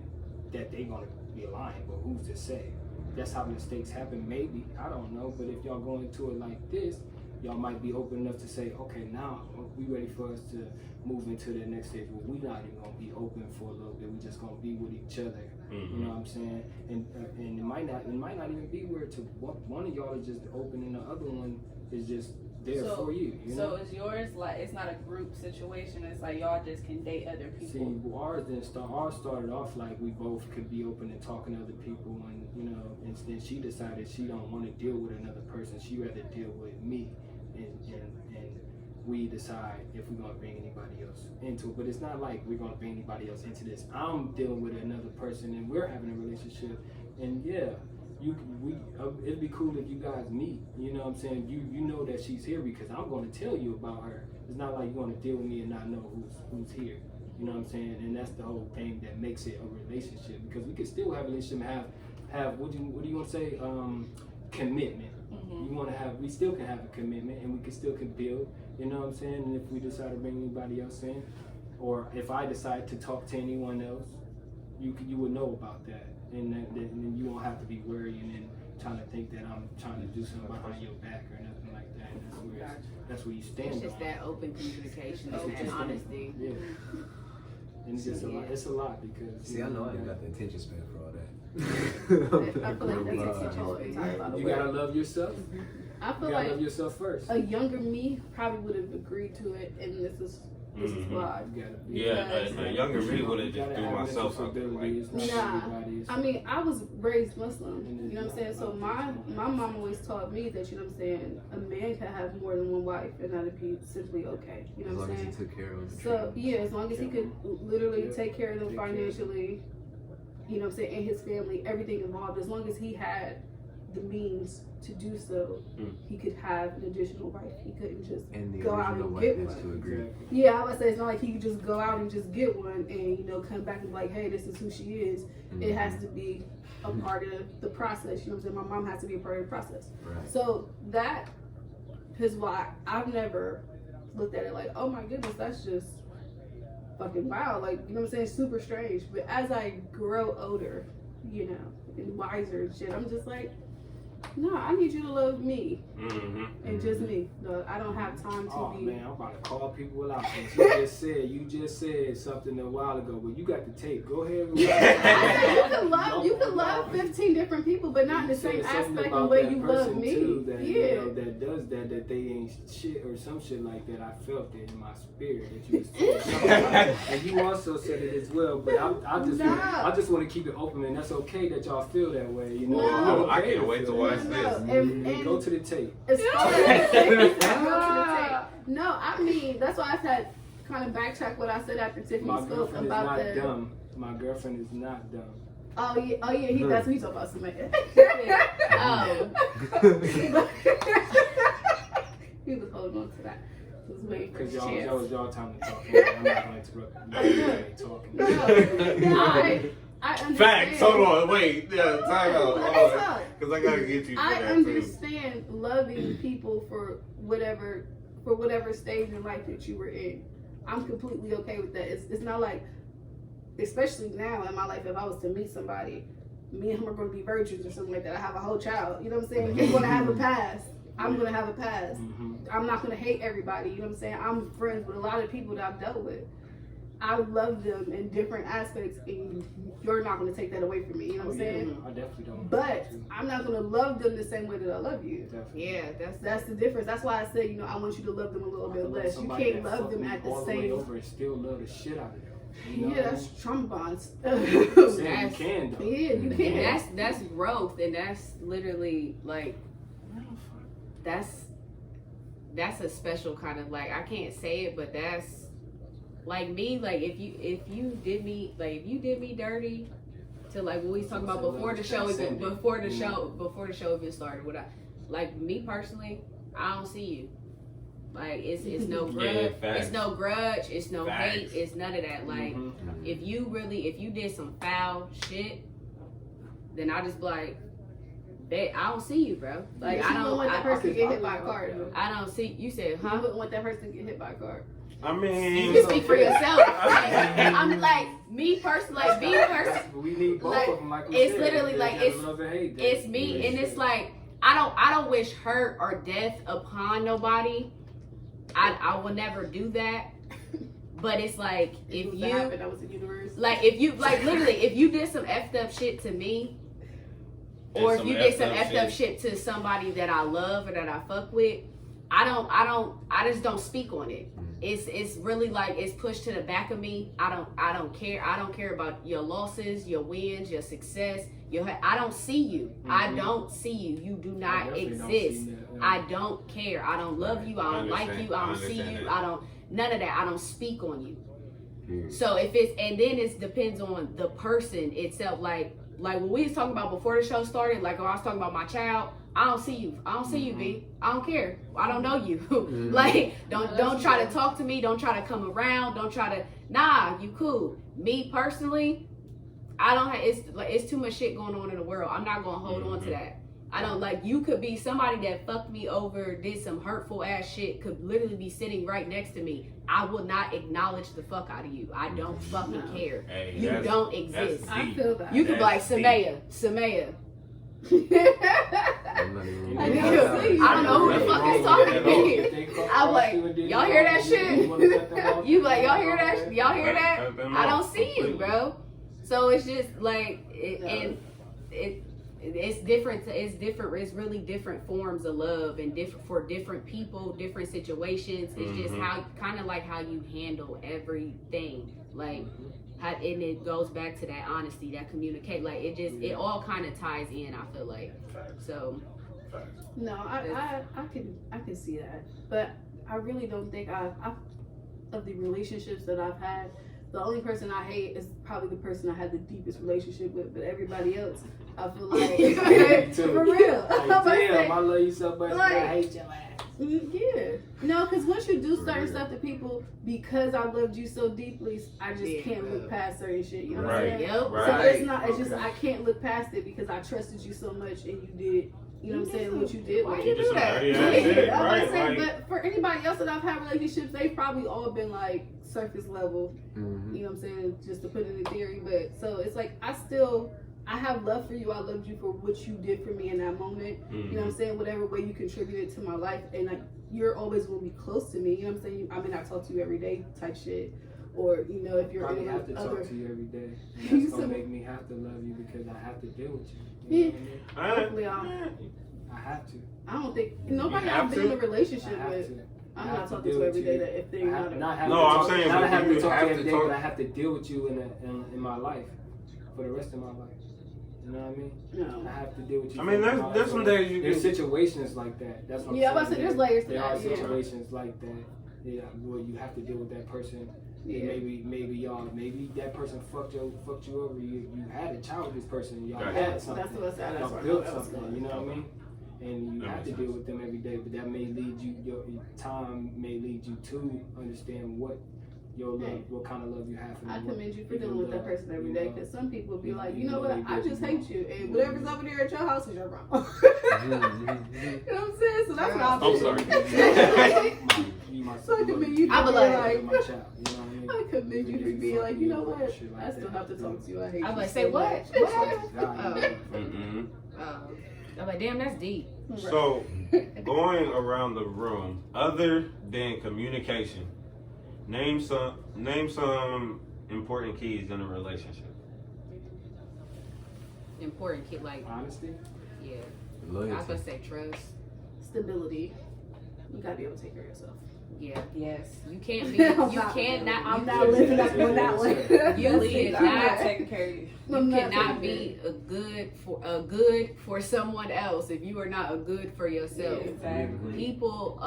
that they gonna be lying, but who's to say? That's how mistakes happen. Maybe, I don't know. But if y'all go into it like this, y'all might be open enough to say, okay, now we ready for us to move into the next stage. Well, we not even gonna be open for a little bit. We just gonna be with each other. Mm-hmm. You know what I'm saying? And it might not even be where to one of y'all is just open and the other one is just there for you. You know? So is yours like it's not a group situation? It's like y'all just can date other people. See, ours started off like we both could be open and talking to other people, and you know, and then she decided she don't want to deal with another person. She rather deal with me, and we decide if we're gonna bring anybody else into it. But it's not like we're gonna bring anybody else into this. I'm dealing with another person, and we're having a relationship, and yeah. It'd be cool if you guys meet. You know what I'm saying? You know that she's here because I'm going to tell you about her. It's not like you're going to deal with me and not know who's here. You know what I'm saying? And that's the whole thing that makes it a relationship, because we can still have a relationship and have what do you want to say? Commitment. Mm-hmm. We still can have a commitment, and we can still build. You know what I'm saying? And if we decide to bring anybody else in, or if I decide to talk to anyone else, you would know about that. And then you won't have to be worrying and trying to think that I'm trying to do something behind your back or nothing like that. And that's where you stand. it's just on. that open communication and that just honesty. Yeah. And it's just a lot. It's a lot because. See, I know I ain't got the attention span for all that. I feel like that's a situation. You gotta love yourself. I You feel gotta like love yourself first. a younger me probably would have agreed to it, and this is This is why. You gotta be. Yeah, a younger me would have You just gotta threw have myself mental out there. stability. Like, It's not Nah. everybody is- I mean, I was raised Muslim, you know what I'm saying? So my mom always taught me that, you know what I'm saying, a man can have more than one wife and that'd be simply okay, you know As what long I'm as he saying? took care of the So, yeah, as long as he could literally Yeah. take care of them Take care of them. financially, you know what I'm saying, and his family, everything involved, as long as he had the means to do so, he could have an additional wife. He couldn't just and the go out original and wife get has one. to agree. Exactly. Yeah, I would say it's not like he could just go out and just get one and, you know, come back and be like, hey, this is who she is. It has to be a part of the process. You know what I'm saying? My mom has to be a part of the process. Right. So that is why I've never looked at it like, oh my goodness, that's just fucking wild. Like, you know what I'm saying? Super strange. But as I grow older, you know, and wiser and shit, I'm just like, no, I need you to love me and just me. No, I don't have time to Oh be. man, I'm about to call people out. Since you just said something a while ago. Well, you got the tape. Go ahead. You can love 15 different people, but not in the same aspect and way you love me. Too, that, Yeah. you know, that does that they ain't shit or some shit like that. I felt it in my spirit that you was saying something like that. And you also said it as well. But I just want to keep it open, and that's okay that y'all feel that way. You know, No. I'm I okay can't wait to feel watch that. this. And Go to the tape. as far as no, I mean that's why I said kind of backtrack what I said after Tiffany My spoke girlfriend is about not the. dumb. My girlfriend is not dumb. Oh yeah, that's what he's talking about, Samantha. He was holding on to that. He was waiting for Because his that chance. was y'all time to talk. I'm not going to interrupt. Talking. No, I understand. Facts. Hold on. Wait. Yeah, time out. Hold on. Because I gotta get you for I that too. understand loving people for whatever stage in life that you were in. I'm completely okay with that. It's not like, especially now in my life, if I was to meet somebody, me and him are going to be virgins or something like that. I have a whole child. You know what I'm saying? He's going to have a past. I'm going to have a past. I'm not going to hate everybody. You know what I'm saying? I'm friends with a lot of people that I've dealt with. I love them in different aspects, and you're not going to take that away from me. You know what I'm saying? I definitely don't. But I'm not going to love them the same way that I love you. Definitely. Yeah, That's the difference. That's why I say, you know, I want you to love them a little bit less. You can't love them at the all the way same. over and still love the shit out of them. You know? Yeah, that's trauma bonds. I'm saying you That's- can though. Yeah, you and can. that's growth, and that's literally like that's a special kind of, like, I can't say it, but that's like me. Like if you did me dirty to, like, what we was talking about before the show even started. What I like, me personally, I don't see you. Like it's no grudge, facts. it's no grudge, it's no Facts. hate, it's none of that. Like if you did some foul shit, then I just be like, bet I don't see you, bro. Like I don't want that person to get hit by a car though. I don't see you. Said, I huh? wouldn't want that person to get hit by a car. I mean, You can speak for yourself. Like, I'm like me personally, like me personally. We need both Like, of them. Like we it's said. literally You like gotta it's love and hate that. it's me, and it's like I don't wish hurt or death upon nobody. I will never do that. But it's like if you that was the universe. like if you like literally if you did some effed up shit to me, or if you did some effed up shit to somebody that I love or that I fuck with, I just don't speak on it. It's really like it's pushed to the back of me. I don't care. I don't care about your losses, your wins, your success. I don't see you. I don't see you. You do not definitely don't exist. see that, yeah. I don't care. I don't love you. I don't like you. I don't see understand you. that. I don't none of that. I don't speak on you. Period. So if it's and then it depends on the person itself. Like what we was talking about before the show started. Like when I was talking about my child, I don't see you. I don't see you, B. I don't care. I don't know you. Like don't try to talk to me. Don't try to come around. Don't try to. Nah, you cool. Me personally, I don't have. It's too much shit going on in the world. I'm not gonna hold on to that. I don't like. You could be somebody that fucked me over, did some hurtful ass shit. Could literally be sitting right next to me. I will not acknowledge the fuck out of you. I don't fucking care. Hey, You that's- don't exist. that's I deep. feel that. You could be like That's Samaya. I'm not even I gonna do. lie. I don't know who the fuck is talking to me. I'm like, y'all hear that shit? You like, y'all hear that? Y'all hear that? I don't see you, bro. So it's just like, it's different. It's different. It's really different forms of love and different for different people, different situations. It's just how kind of like how you handle everything. Like, how, and it goes back to that honesty, that communicate. Like it all kind of ties in. I feel like so. No, I can see that, but I really don't think I of the relationships that I've had. The only person I hate is probably the person I had the deepest relationship with, but everybody else, I feel like for real. Like, damn, I love you so much, like, but I hate your ass. Yeah, no, because once you do certain stuff to people, because I loved you so deeply, I just can't look past certain shit. You know what I'm saying? Yep. So it's not. It's just I can't look past it because I trusted you so much, and you did. You know what I'm saying? What you did. Why with you it. do that? Yeah, Right, saying, like, but for anybody else that I've had relationships, they've probably all been like surface level. You know what I'm saying? Just to put it in theory, but so it's like I have love for you. I loved you for what you did for me in that moment. You know what I'm saying? Whatever way you contributed to my life, and like you're always gonna be close to me. You know what I'm saying? I mean, I talk to you every day, type shit. Or you know, if you're Probably in have to other, talk to you every day. And that's gonna make me have to love you because I have to deal with you. You know what I mean? hopefully I have to. I don't think nobody have I've been in a I relationship have with. to. I'm I not have to talking deal to every with day you. that if they're not. No, I'm saying, not but have you to talk to have you to every day, talk- but I have to deal with you in my life for the rest of my life. You know what I mean? No. I have to deal with you. I mean, for the rest of there's my some life. days you There's can. situations like that. That's what I'm Yeah, I'm saying. about to say there's layers to There are that. Yeah. situations like that. Yeah, where you have to deal with that person. Yeah. And maybe that person fucked you over. You had a child with this person. Y'all Right. had something. That's what I said. Y'all built something. You know what I mean? And you That have to makes deal with them every day, but that may lead you. Your time may lead you to understand what your love, what kind of love you have for them. I what commend you for your dealing with that love, person every you day know. because some people be like, You you know know what, they I do. just hate you, and whatever's over there at your house is your problem. Mm-hmm. You know what I'm saying? So that's what I'm I'm sorry. So I commend you I for would being like- my child. You know what I mean? I commend you for being like, you know what, Shit like I still that. have to talk to you. I hate I you. was like, so say what? much. What? God, I'm like, damn, that's deep. So, going around the room, other than communication, name some important keys in a relationship. Important kid, like honesty. yeah. I was Loyalty. gonna say trust. Stability. You gotta be able to take care of yourself. Yeah, yes. You can't be. You cannot. I'm you not can- living up on that one. You That's cannot not taking care of you. I'm You not cannot taking be a good for someone else if you are not a good for yourself. Exactly. People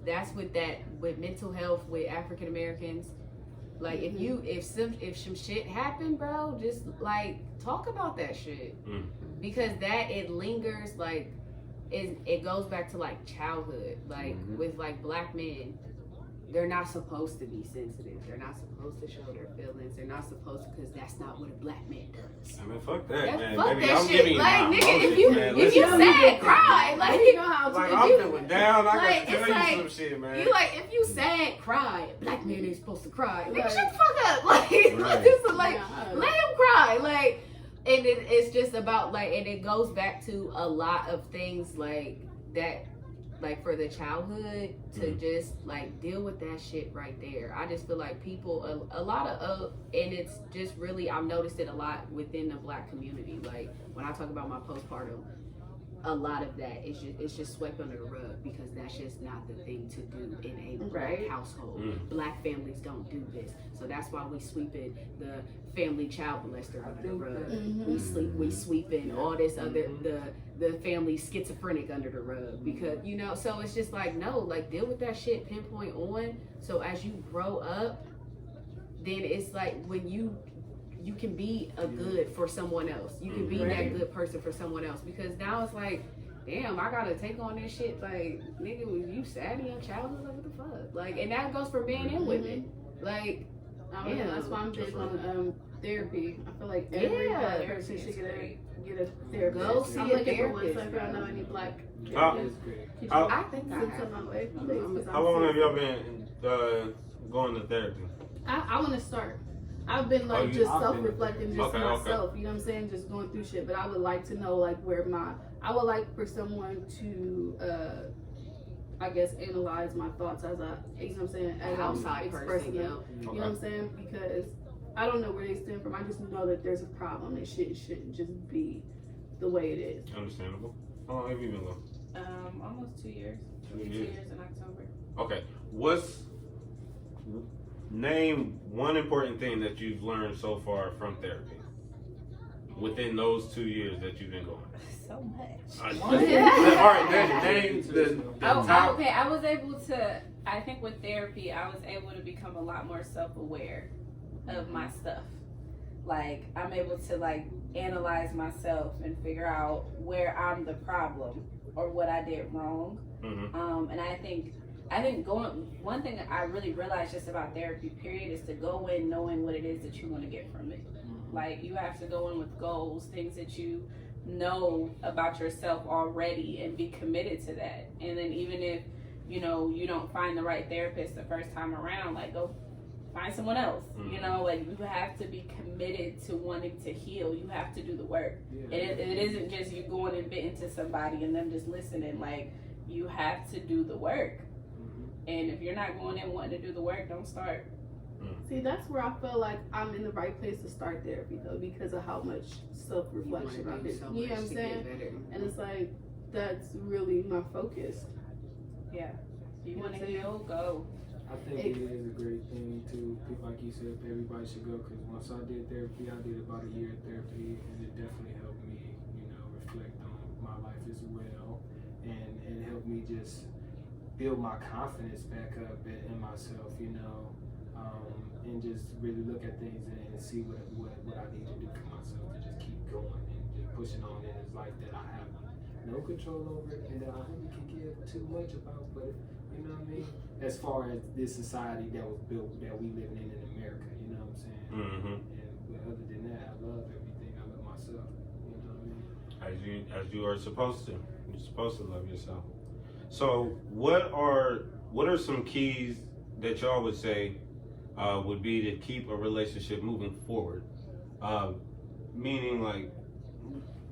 that's with mental health with African Americans. Like if some shit happened, bro, just like talk about that shit because that it lingers like it goes back to like childhood, like with like black men. They're not supposed to be sensitive. They're not supposed to show their feelings. They're not supposed to, because that's not what a black man does. I mean, fuck that, Yeah, man. fuck Baby, that I'm shit. giving you Like, my nigga, emotions, if you man. if Listen, you sad, cry. Like, you know how to like if I'm you, feeling down. I like, gotta it's tell like- you some shit, man. you like if you sad, cry. Black men ain't supposed to cry. Nigga, Right. shut the fuck up. Like, Right. this is like Yeah. let him cry. Like, and it's just about like, and it goes back to a lot of things like that. Like for the childhood to just like deal with that shit right there. I just feel like people, a lot of, and it's just really, I've noticed it a lot within the black community. Like when I talk about my postpartum, a lot of that is it's just swept under the rug because that's just not the thing to do in a black Right. household. Black families don't do this, so that's why we sweeping the family child molester under the rug. We sweeping all this other the family schizophrenic under the rug because you know. So it's just like no, like deal with that shit pinpoint on. So as you grow up, then it's like when you can be a good for someone else. You can be that good person for someone else because now it's like, damn, I gotta take on this shit. Like, nigga, was you sad in your childhood? Like, what the fuck? Like, and that goes for men and women. Like, Yeah, that's why I'm big on therapy. I feel like every Yeah. black person should get a therapist. Go see I'm a looking for one, so therapist, if y'all bro. know any black How- therapists, Great. could you how- I think I send have. some my way? Please, 'cause How I'm long have serious. y'all been going to therapy? I want to start. I've been like Oh, you- just I've been- self-reflecting just Okay, myself. You know what I'm saying? Just going through shit. But I would like to know like where I would like for someone to I guess analyze my thoughts as a, you know what I'm saying, as I'm Outside expressing person, them. yeah. You know what I'm saying? Because I don't know where they stem from. I just know that there's a problem and shit shouldn't just be the way it is. Understandable. How long have you been going? Almost 2 years. 2 2 years. years in October. Okay. Name one important thing that you've learned so far from therapy within those 2 years that you've been going? So much. All right, name the top. Okay. I was able to. I think with therapy, I was able to become a lot more self-aware of my stuff. Like, I'm able to like analyze myself and figure out where I'm the problem or what I did wrong. Mm-hmm. And I think one thing that I really realized just about therapy period is to go in knowing what it is that you want to get from it. Like, you have to go in with goals, things that you know about yourself already, and be committed to that. And then even if you don't find the right therapist the first time around, like, go find someone else. Mm-hmm. Like, you have to be committed to wanting to heal. You have to do the work. Yeah. It isn't just you going and venting to somebody and them just listening. Like, you have to do the work. And if you're not going in wanting to do the work, don't start. See, that's where I feel like I'm in the right place to start therapy, though, because of how much self-reflection I did. You know what I'm saying? And it's like, that's really my focus. Yeah. If you want to heal, go. I think it is a great thing to, like you said, everybody should go, because once I did therapy, I did about a year of therapy, and it definitely helped me, reflect on my life as well, and helped me just build my confidence back up in myself, and just really look at things and see what I need to do for myself to just keep going and just pushing on in this life that I have no control over and that I really can give too much about, but you know what I mean? As far as this society that was built, that we live in America, you know what I'm saying? Mm-hmm. And other than that, I love everything. I love myself, you know what I mean? As you are supposed to. You're supposed to love yourself. So what are some keys that y'all would say would be to keep a relationship moving forward? Meaning, like,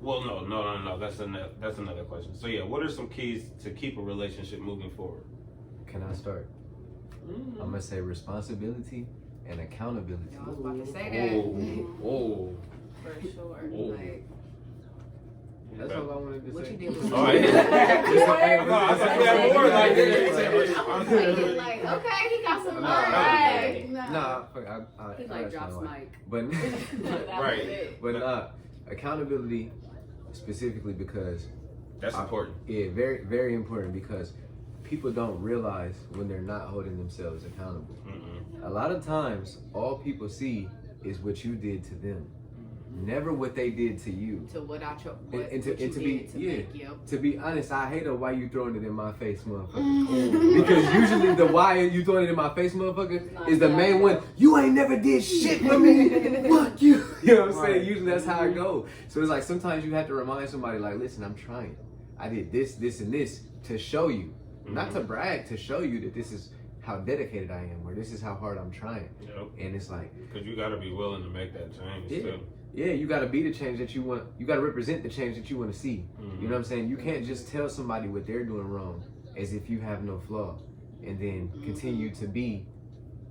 well, no. That's another question. So yeah, what are some keys to keep a relationship moving forward? Can I start? I'm gonna say responsibility and accountability. I was about to say that. Oh. For sure. Oh. Like, That's all I wanted to what say. you did was Oh, yeah. No, I thought you had more like that. I was thinking, like, okay, he got some more. Right. Nah, He I like drops understand why. mic. But That Right. was it. but accountability specifically because That's important. yeah, very very important, because people don't realize when they're not holding themselves accountable. Mm-mm. A lot of times, all people see is what you did to them, never what they did to you. To what I chose. To be honest, I hate why you throwing it in my face, motherfucker. Because usually the why you throwing it in my face, motherfucker, is the main one. You ain't never did shit for me. Fuck you. You know what I'm saying? Usually that's how it goes. So it's like sometimes you have to remind somebody, like, listen, I'm trying. I did this, this, and this to show you. Not to brag, to show you that this is how dedicated I am, or this is how hard I'm trying. Yep. And it's like, Because you got to be willing to make that change too. yeah, you got to be the change that you want. You got to represent the change that you want to see. Mm-hmm. You know what I'm saying? You can't just tell somebody what they're doing wrong as if you have no flaw, and then continue to be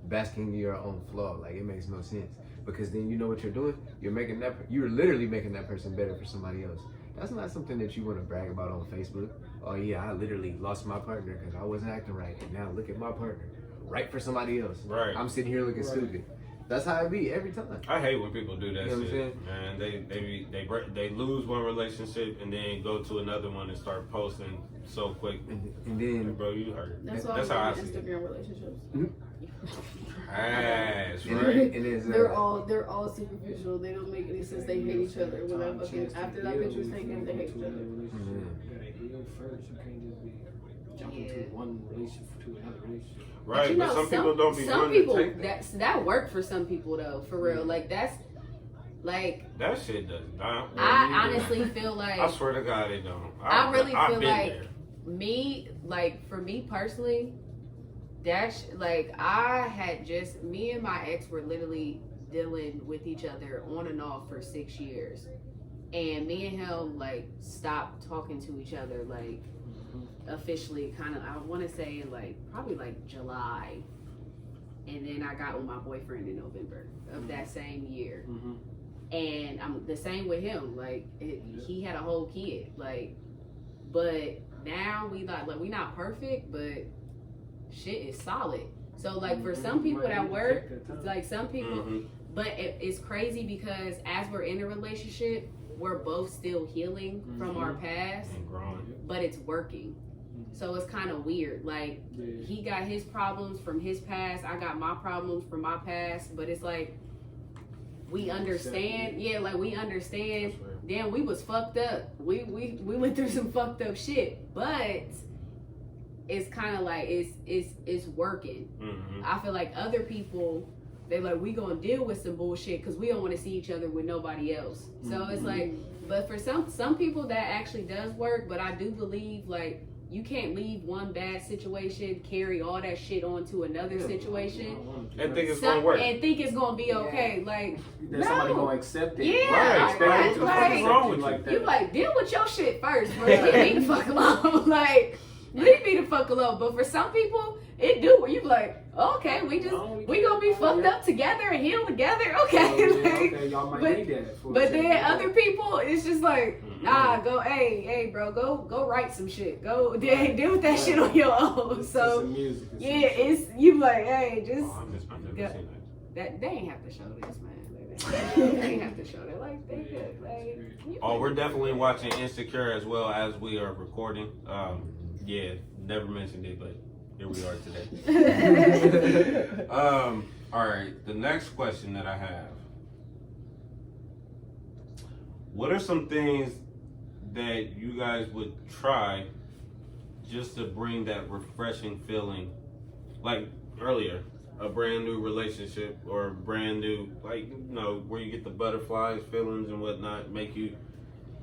basking in your own flaw. Like, it makes no sense, because then you know what you're doing. You're literally making that person better for somebody else. That's not something that you want to brag about on Facebook. Oh yeah, I literally lost my partner because I wasn't acting right, and now look at my partner, right for somebody else. Right. I'm sitting here looking stupid. That's how it be every time. I hate when people do that You know what I'm shit. Man, they lose one relationship and then go to another one and start posting so quick. And then, Like, bro, you hurt. That's That's why how I I'm see in it. Instagram relationships. That's and right. it's, They're all superficial. They don't make any sense. They hate each other. When I fucking after that picture's taken, they hate each other. You gotta heal first. You can't just be jumping to one relationship to another relationship. Right, but some people don't be some willing people, to take that. that work for some people though, for real. Like, that's like, That shit does not. I honestly feel like, I swear to God, it don't. I really I've feel been like there. me, like, for me personally, like, I had just, me and my ex were literally dealing with each other on and off for 6 years, and me and him, like, stopped talking to each other, like, officially, kind of, I want to say, like, probably like July, and then I got with my boyfriend in November of that same year. And I'm the same with him. Like he had a whole kid. Like, but now we not perfect, but shit is solid. So like for some people that work, like some people, but it's crazy because as we're in a relationship, we're both still healing from our past, And growing. but it's working. So it's kind of weird. Like he got his problems from his past, I got my problems from my past, but it's like we understand. Yeah, like we understand. Damn, we was fucked up. We went through some fucked up shit, but it's kind of like it's working. I feel like other people, they like, we gonna deal with some bullshit because we don't want to see each other with nobody else. So it's like, but for some people that actually does work. But I do believe like you can't leave one bad situation, carry all that shit on to another situation, and think it's gonna work, and think it's gonna be okay. Like that somebody gonna accept it. Yeah, right. What's wrong with like that? You like deal with your shit first, bro. Leave me the fuck alone. Like leave me the fuck alone. But for some people, it do where you be like, okay, we gonna be fucked up together and heal together. Okay, okay, y'all might need that. But then other people, it's just like, nah, go, hey, bro, go write some shit. Go deal with that shit on your own. So yeah, it's you like, hey, just I miss my never seen that. They ain't have to show this, man. They ain't have to show that. Like they could, like. Oh, we're definitely watching Insecure as well as we are recording. Yeah, never mentioned it, but here we are today. All right, the next question that I have. What are some things that you guys would try just to bring that refreshing feeling? Like earlier, a brand new relationship or a brand new, like, you know, where you get the butterflies, feelings and whatnot, make you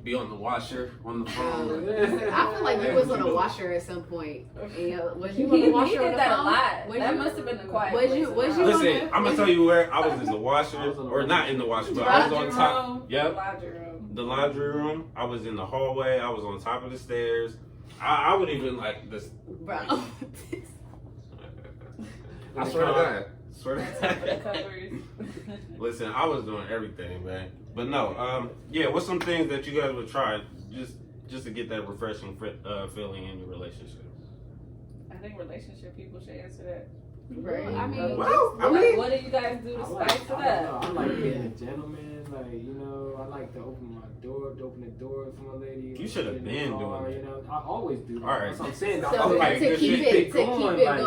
be on the washer, on the phone. I feel like you was on a washer at some point. Was you on the washer? He did on the that phone? a lot. Was That you, must have been the quiet. Was you Listen, I'm gonna tell you where I was in the washer, or not in the washer, but I was on top. Yep. The laundry room. I was in the hallway. I was on top of the stairs. I would even like this. Bro. I swear to God. Swear to God. Covers. Listen, I was doing everything, man. But no, yeah. What's some things that you guys would try just to get that refreshing feeling in your relationship? I think relationship people should answer that. Right. I mean, what do you guys do to spice it up? I like being a gentleman. Like, you know, I like to open the door for my lady. You should have been doing that. You know, I always do that. All right. That's what I'm saying. So I to keep it going. I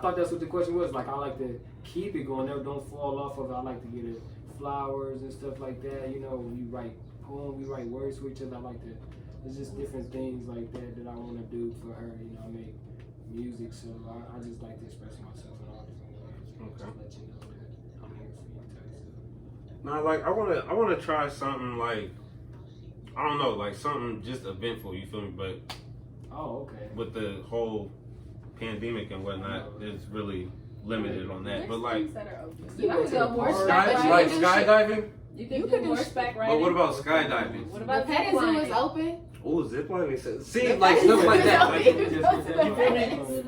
thought that's what the question was. Like, I like to keep it going. Never don't fall off of it. I like to get it flowers and stuff like that. You know, we write poems, we write words to each other. I like to. It's just different things like that I want to do for her. You know, I make music, so I just like to express myself in all different ways. Okay. Just let you know that I'm here for you type stuff. No, like I wanna try something like, I don't know, like something just eventful. You feel me? But okay. with the whole pandemic and whatnot, it's really limited on that. But like, You can go like horseback skydiving. You can do horseback riding. But what about skydiving? What The about petting zoo is open. Oh, zip lining. See, like stuff like that. Like, you feel me?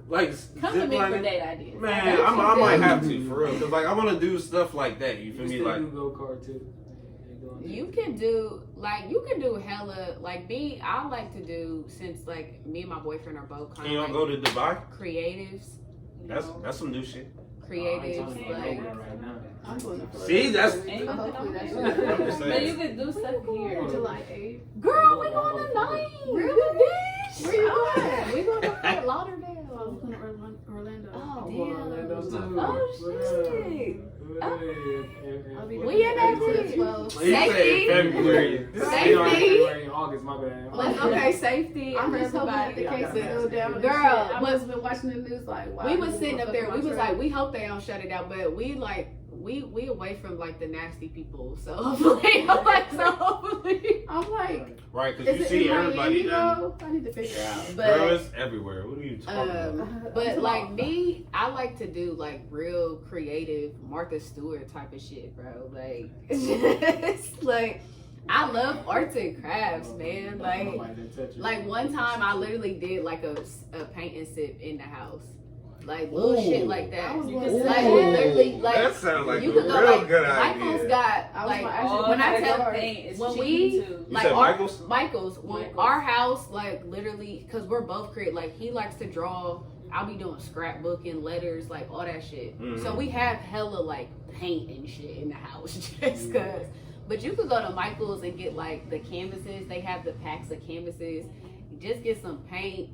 Like Come to zip me for lining. date ideas. Man, I might have to for real, cause like I want to do stuff like that. You feel me? You Like still do go-kart too. You can do hella, like me, I like to do, since like me and my boyfriend are both can kind y'all of go like to Dubai? creatives. That's some new shit. Creatives, like right now. I'm going to See, that's hopefully that's I'm just But saying. you could do stuff here. July 8th. girl, we going tonight. Really, bitch? Where you going? We going to Fort Lauderdale. I'm going to Orlando. Oh, I'm going to Orlando too. Oh, shit. I'll be We in that there too. 12. He said Safety. February. Safety. August, my bad. Okay, safety. I'm just hoping that the Everybody. cases go down. Girl, I've just been watching the news like, wow. We was sitting up there. We was like, we hope they don't shut it down, but we away from like the nasty people. So hopefully, I'm like, Right, because you is it see in everybody Miami now. though? I need to figure out. Girl, but it's everywhere. What are you talking about? but like me, I like to do like real creative Martha Stewart type of shit, bro. Like just like I love arts and crafts, man. Like one time I literally did like a paint and sip in the house. like little Ooh. shit like I that. was You gonna can say- like literally like that sounds like you a could real go like good Michael's idea. got I was like gonna ask you when I about tell that. it's when cheating we too. You like said our, Michael's? when Michael's. our house like literally because we're both creative, like he likes to draw. I'll be doing scrapbooking, letters, like all that shit. Mhm. So we have hella like paint and shit in the house just cause. But you could go to Michael's and get like the canvases. They have the packs of canvases. Just get some paint,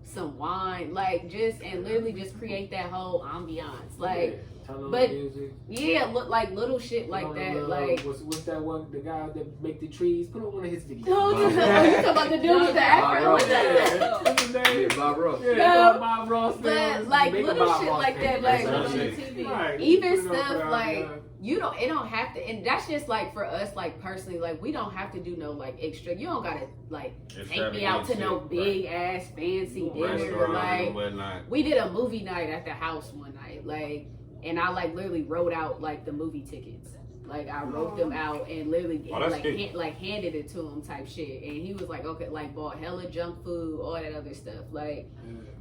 some wine, like just and literally just create that whole ambiance. Like Turn on but- the music. yeah, look like little shit Put like on that. the, Like what's that one? The guy that make the trees. Put on one of his videos. oh, you talking about the dude with the afro? Ross. with the- What's his name? Yeah, Bob Ross. Yeah, No. Bob Ross. But like Make a little Bob shit Ross like thing. that, like That's on the shit. TV. Right. even Put it on stuff for, like it don't have to, and that's just like for us, like personally, like we don't have to do no like extra. You don't gotta like take me out to no big ass fancy dinner. Restaurant Like and whatnot. we did a movie night at the house one night, like, and I like literally wrote out like the movie tickets. Like I wrote them out and literally Oh, that's like good. handed it to him type shit, and he was like, okay, like bought hella junk food, all that other stuff, like,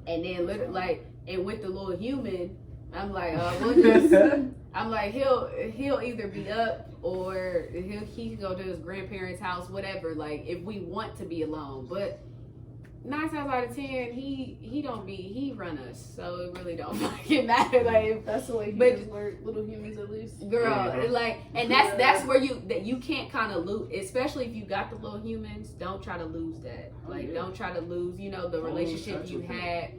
and then literally like, and with the little human, I'm like, we'll just, I'm like, he'll either be up or he can go to his grandparents' house, whatever. Like if we want to be alone, but 9 times out of 10, he run us, so it really don't fucking matter. Like, That's the way he But- does work, little humans at least. girl, Mhm. like, and that's where you can't kind of lose, especially if you got the little humans. Don't try to lose that. Like, don't try to lose, the relationship you had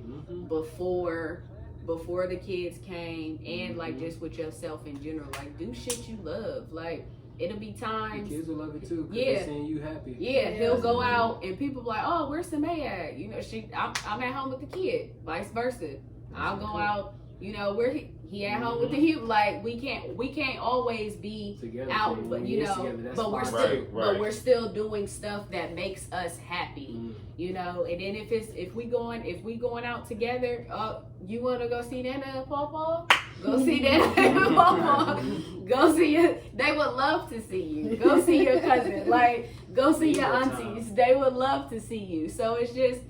before the kids came, and like just with yourself in general. Like, do shit you love. Like, it'll be The times. kids will love it too. 'Cause Yeah. they're seeing you happy. Yeah, he'll go out and people be like, "Oh, where's Samay at?" I'm at home with the kid. Vice versa. I'll go out. Where he at home with the human. Like we can't always be Together. out, so but when it's together, that's but we're fine. still Right, but right. we're still doing stuff that makes us happy. Mm. And then if we going out together, you wanna go see Nana and Pawpaw? Go see Nana and Pawpaw. Go see your. They would love to see you. Go see your cousin. Like go see your aunties. They would love to see you. So it's just.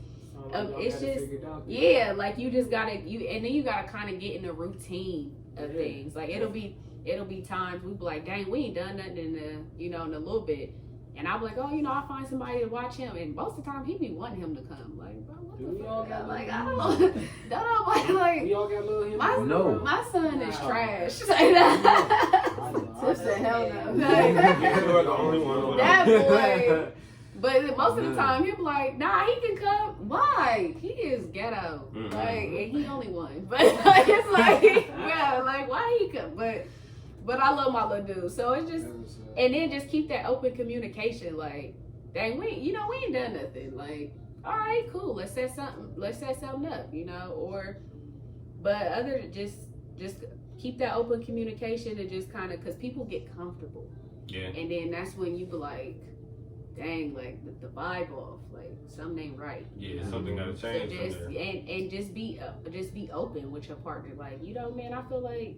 So y'all It's gotta just- figure it out. Yeah, like you just gotta and then you gotta kind of get in a routine of Yeah. things. Like it'll be times we be like, dang, we ain't done nothing in a little bit, and I'll be like, oh, I find somebody to watch him, and most of the time he be wanting him to come. Like, bro, what Do the we all fuck? got Like, little I don't know, like We all got little him. my No. my son is Nah. trash. Tips said hell no. You are the only one. That boy. But most of the time he'll be like, nah, he can come. Why? He is ghetto. Mhm. Like, and he only one. But it's like, yeah, like why he come? But I love my little dude. So it's just, and then just keep that open communication. Like, dang, we ain't done nothing. Like, all right, cool. Let's set something up. But other than just keep that open communication and just kind of, because people get comfortable. Yeah. And then that's when you be like, dang, like the vibe off, like something ain't right. Yeah, something gotta So change just from there. and just be open with your partner. Like, man, I feel like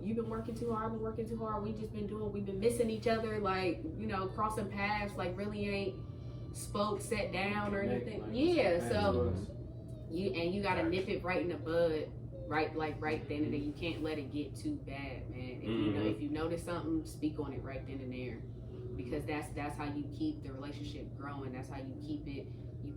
you've been working too hard. I've been working too hard. We've been missing each other. Like, crossing paths. Like, really ain't sat down or anything. Yeah. So you gotta nip it right in the bud. Right then and there. You can't let it get too bad, man. If you notice something, speak on it right then and there, because that's how you keep the relationship growing. That's how you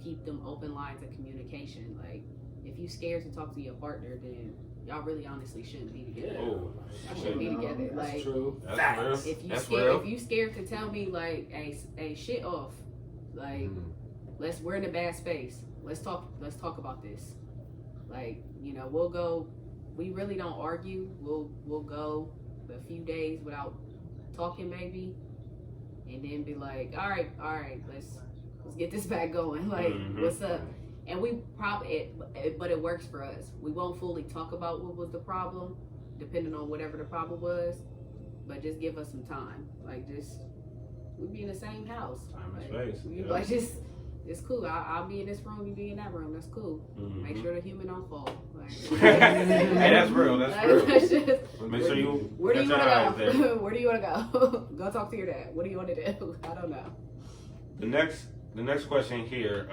keep them open lines of communication. Like, if you scared to talk to your partner, then y'all really honestly shouldn't be together. Oh, Y'all shouldn't be together. That's Like, true. that's real. if you scared to tell me like, hey, shit off, like, we're in a bad space. Let's talk about this. Like, we'll go. We really don't argue. We'll go a few days without talking, maybe, and then be like, all right, let's get this back going. Like, what's up? And we probably, but it works for us. We won't fully talk about what was the problem, depending on whatever the problem was, but just give us some time. Like, we be in the same house. Time and Like, space, we yeah. like just. It's cool. I'll be in this room. You be in that room. That's cool. Make sure the human don't fall. Like, Hey, that's real. That's real. that's just- Make sure you Where do got you your eyes want to there. go? Where do you want to go? Go talk to your dad. What do you want to do? I don't know. The next question here,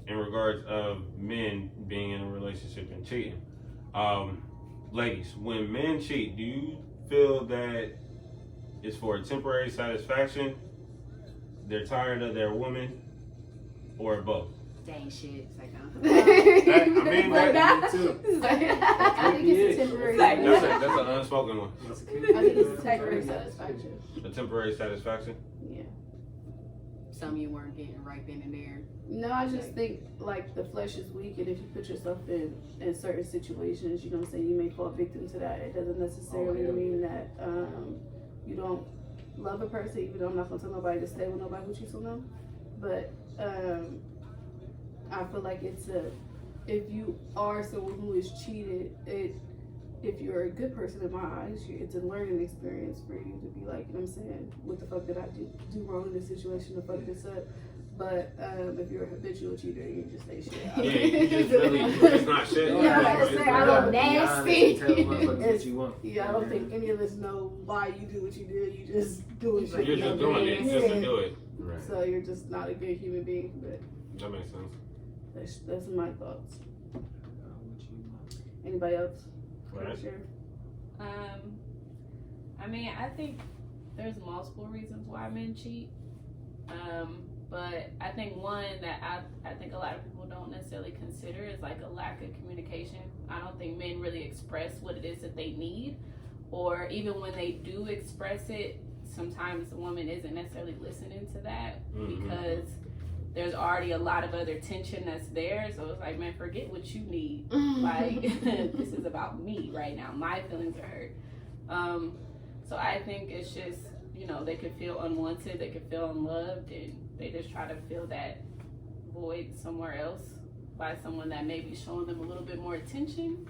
in regards of men being in a relationship and cheating. Ladies, when men cheat, do you feel that it's for a temporary satisfaction, they're tired of their woman, or both? Dang shit. It's like, I mean, I think it's a temporary. that's an unspoken one. I think it's a temporary satisfaction. A temporary satisfaction? Yeah. some you weren't getting right then and there. No, I just think like the flesh is weak, and if you put yourself in certain situations, you know what I'm saying, you may fall victim to that. It doesn't necessarily mean that you don't love a person, even though I'm not gonna tell nobody to stay with nobody who cheats on them. But I feel like if you are someone who is cheated, if you're a good person in my eyes, it's a learning experience for you to be like, you know what I'm saying, what the fuck did I do wrong in this situation to fuck this up? But if you're a habitual cheater, you just say shit. Yeah, you just really, it's not shit. Yeah, like I say, I don't nasty. Tell motherfuckers what you want. Yeah, I don't think any of us know why you do what you do. You just do it. You're just doing it just to do it. Right. So you're just not a good human being. But That makes sense. that's my thoughts. Anybody else? Right. Sure. I mean, I think there's multiple reasons why men cheat. But I think one that I think a lot of people don't necessarily consider is like a lack of communication. I don't think men really express what it is that they need, or even when they do express it, sometimes the woman isn't necessarily listening to that because there's already a lot of other tension that's there. So it's like, man, forget what you need. Like, this is about me right now. My feelings are hurt. So I think it's just, you know, they could feel unwanted, they could feel unloved, and they just try to fill that void somewhere else by someone that may be showing them a little bit more attention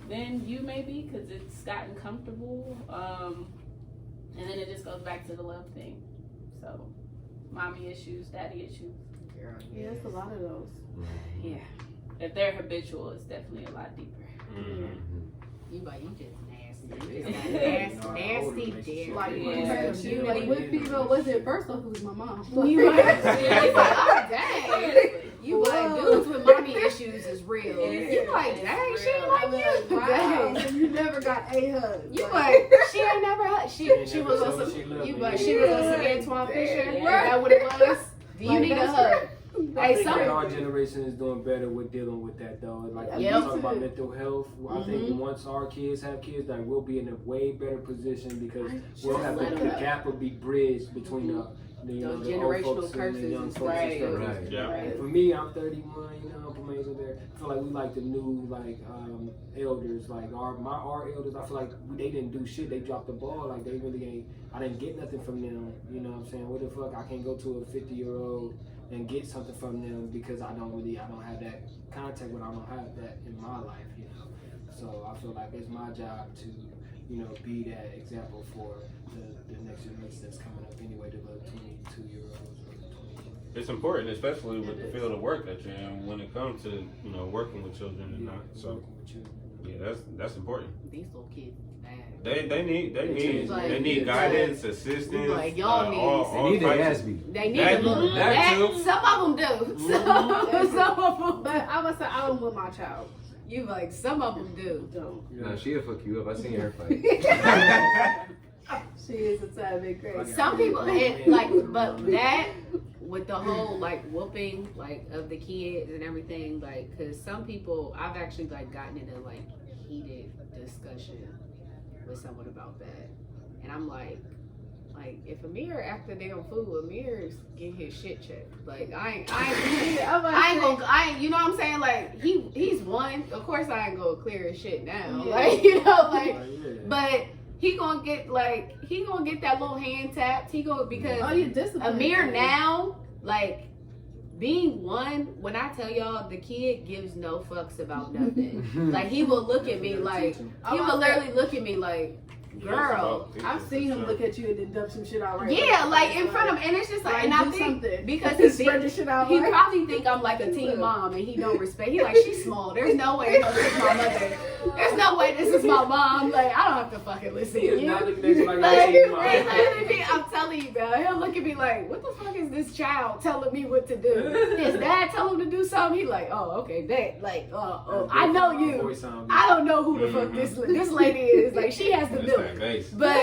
than you maybe, because it's gotten comfortable. And then it just goes back to the love thing. So, mommy issues, daddy issues. Yeah, it's a lot of those. Yeah. If they're habitual, it's definitely a lot deeper. You just nasty. You just got nasty dick. Like, Yeah. you like, what female was it? First off, it was my mom. You like, oh, dang. You like, dudes with mommy issues is real. You like, dang, she ain't like you. Dang, so you never got a hug. You like, she ain't never hugged. She was on some, you like, she was on some Antoine Fisher. Is that what it was? Do you need a hug? I Hey, think that some. our generation is doing better with dealing with that though. Like when Yep. you talk about mental health, I think once our kids have kids, like we'll be in a way better position because we'll have the gap will be bridged between the Those the old generational folks and the curses young is folks right. and stuff. Right. Yeah. And for me, I'm 31, you know, I'm amazing there. I feel like we like the new elders, like our elders. I feel like they didn't do shit. They dropped the ball. Like they really ain't. I didn't get nothing from them. You know what I'm saying? What the fuck? I can't go to a 50-year-old and get something from them because I don't have that contact when I don't have that in my life. You know. So I feel like it's my job to, you know, be that example for the next generation that's coming up anyway, the little 22-year-olds or the 20. It's important, especially with the field of work that you're in, when it comes to, you know, working with children and not. So yeah, that's important. These little kids bad. They need Like, guidance, assistance. Like, y'all They need the types of- Gatsby. They need That- a little. that too. Some of them do. Some of them. But I would say I don't want my child. You like, some of them do. Don't. No, she'll fuck you up. I seen her fight. She is a tad bit crazy. Some people, but that with the whole like whooping like of the kids and everything, like, cause some people, I've actually like gotten into like heated discussion with someone about that, and I'm like if Amir act a damn fool, Amir's getting his shit checked. Like I ain't, you know what I'm saying? Like he's one. Of course I ain't gonna clear his shit now. Yeah. Like, you know, like, but. He gonna get that little hand tapped. Because discipline. Amir now, like, being one, when I tell y'all, the kid gives no fucks about nothing. Like, he will look at me like, he will literally look at me like, girl. I've seen him look at you and then dump some shit out right. Yeah, like in front of him, and it's just like, and I do think something. because He spread the shit out. he right? probably think I'm like a teen mom, and he don't respect. He like, she's small. There's no way this is my mother. There's no way this is my mom. Like, I don't have to fucking listen to you. Not looking at you like Like, a teen mom. I'm telling you, girl. He'll look at me like, what the fuck is this child telling me what to do? His dad tell him to do something. He like, oh, okay, bet. Like, I know you. I don't know who the fuck this lady is. Like, she has the That's milk. that base. But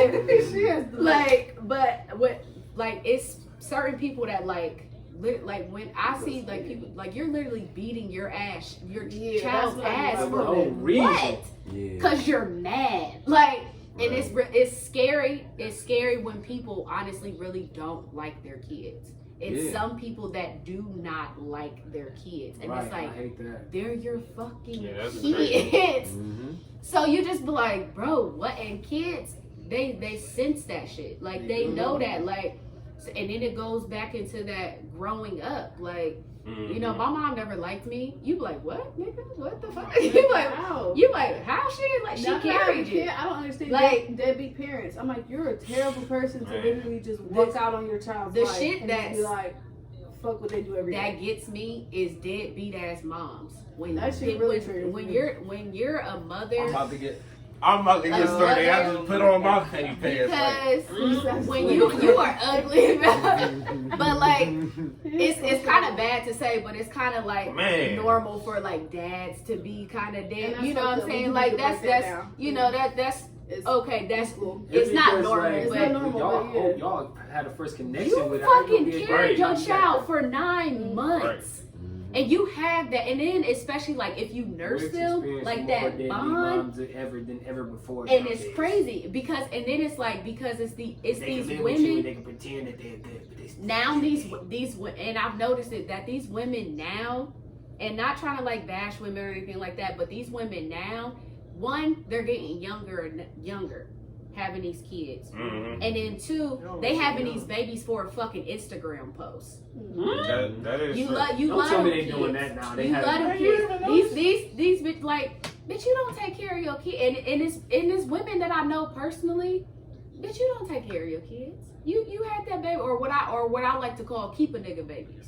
She has the it's certain people that like when I see like people like you're literally beating your child's that's ass what for I mean. what? Yeah. Cause you're mad. Like, and Right. it's scary. It's scary when people honestly really don't like their kids. It's Yeah. some people that do not like their kids, and Right, it's I like hate that. they're your fucking Yeah, that's kids. Mm-hmm. So you just be like, bro, what? And kids, they sense that shit. Like they know that. Like, and then it goes back into that growing up. Like, you know, my mom never liked me. You be like, what, nigga? What the fuck? You like, How? you like, how she like she Not carried that you? I don't understand Like- deadbeat parents. I'm like, you're a terrible person to Man. literally just walk out on your child's the life shit and just be that's- like, fuck what they do every day. That gets me is deadbeat ass moms. When That shit really triggers when me. you're a mother. I'm about to get started. I just put on my petty pants. Because when you are ugly, but like it's kind of bad to say, but it's kind of like Man. normal for like dads to be kind of And dead. that's You know what I'm fucked up. saying? We Like need to that's break that down. you know that's It's okay. That's cool. it's not because, normal, like, It's but not normal, y'all, but yeah. hope y'all had a first connection you with it. fucking It carried your got child the- for 9 months. And you have that, and then especially like if you nurse We've them, experienced like more that deadbeat bond, moms than ever before. and it's nowadays. crazy because, and then it's like because it's They these can live with you women and they can pretend that they're good, but they still now shit. these and I've noticed it that these women now, and not trying to like bash women or anything like that, but these women now, one, they're getting younger and younger, having these kids, Mm-hmm. and then two, they having these babies for a fucking Instagram post. That is You true. love you Don't love tell me them they kids. doing that now. They You have love them kids. These bitch like bitch, you don't take care of your kid, and it's women that I know personally. Bitch, you don't take care of your kids. You had that baby, or what I like to call keep a nigga babies.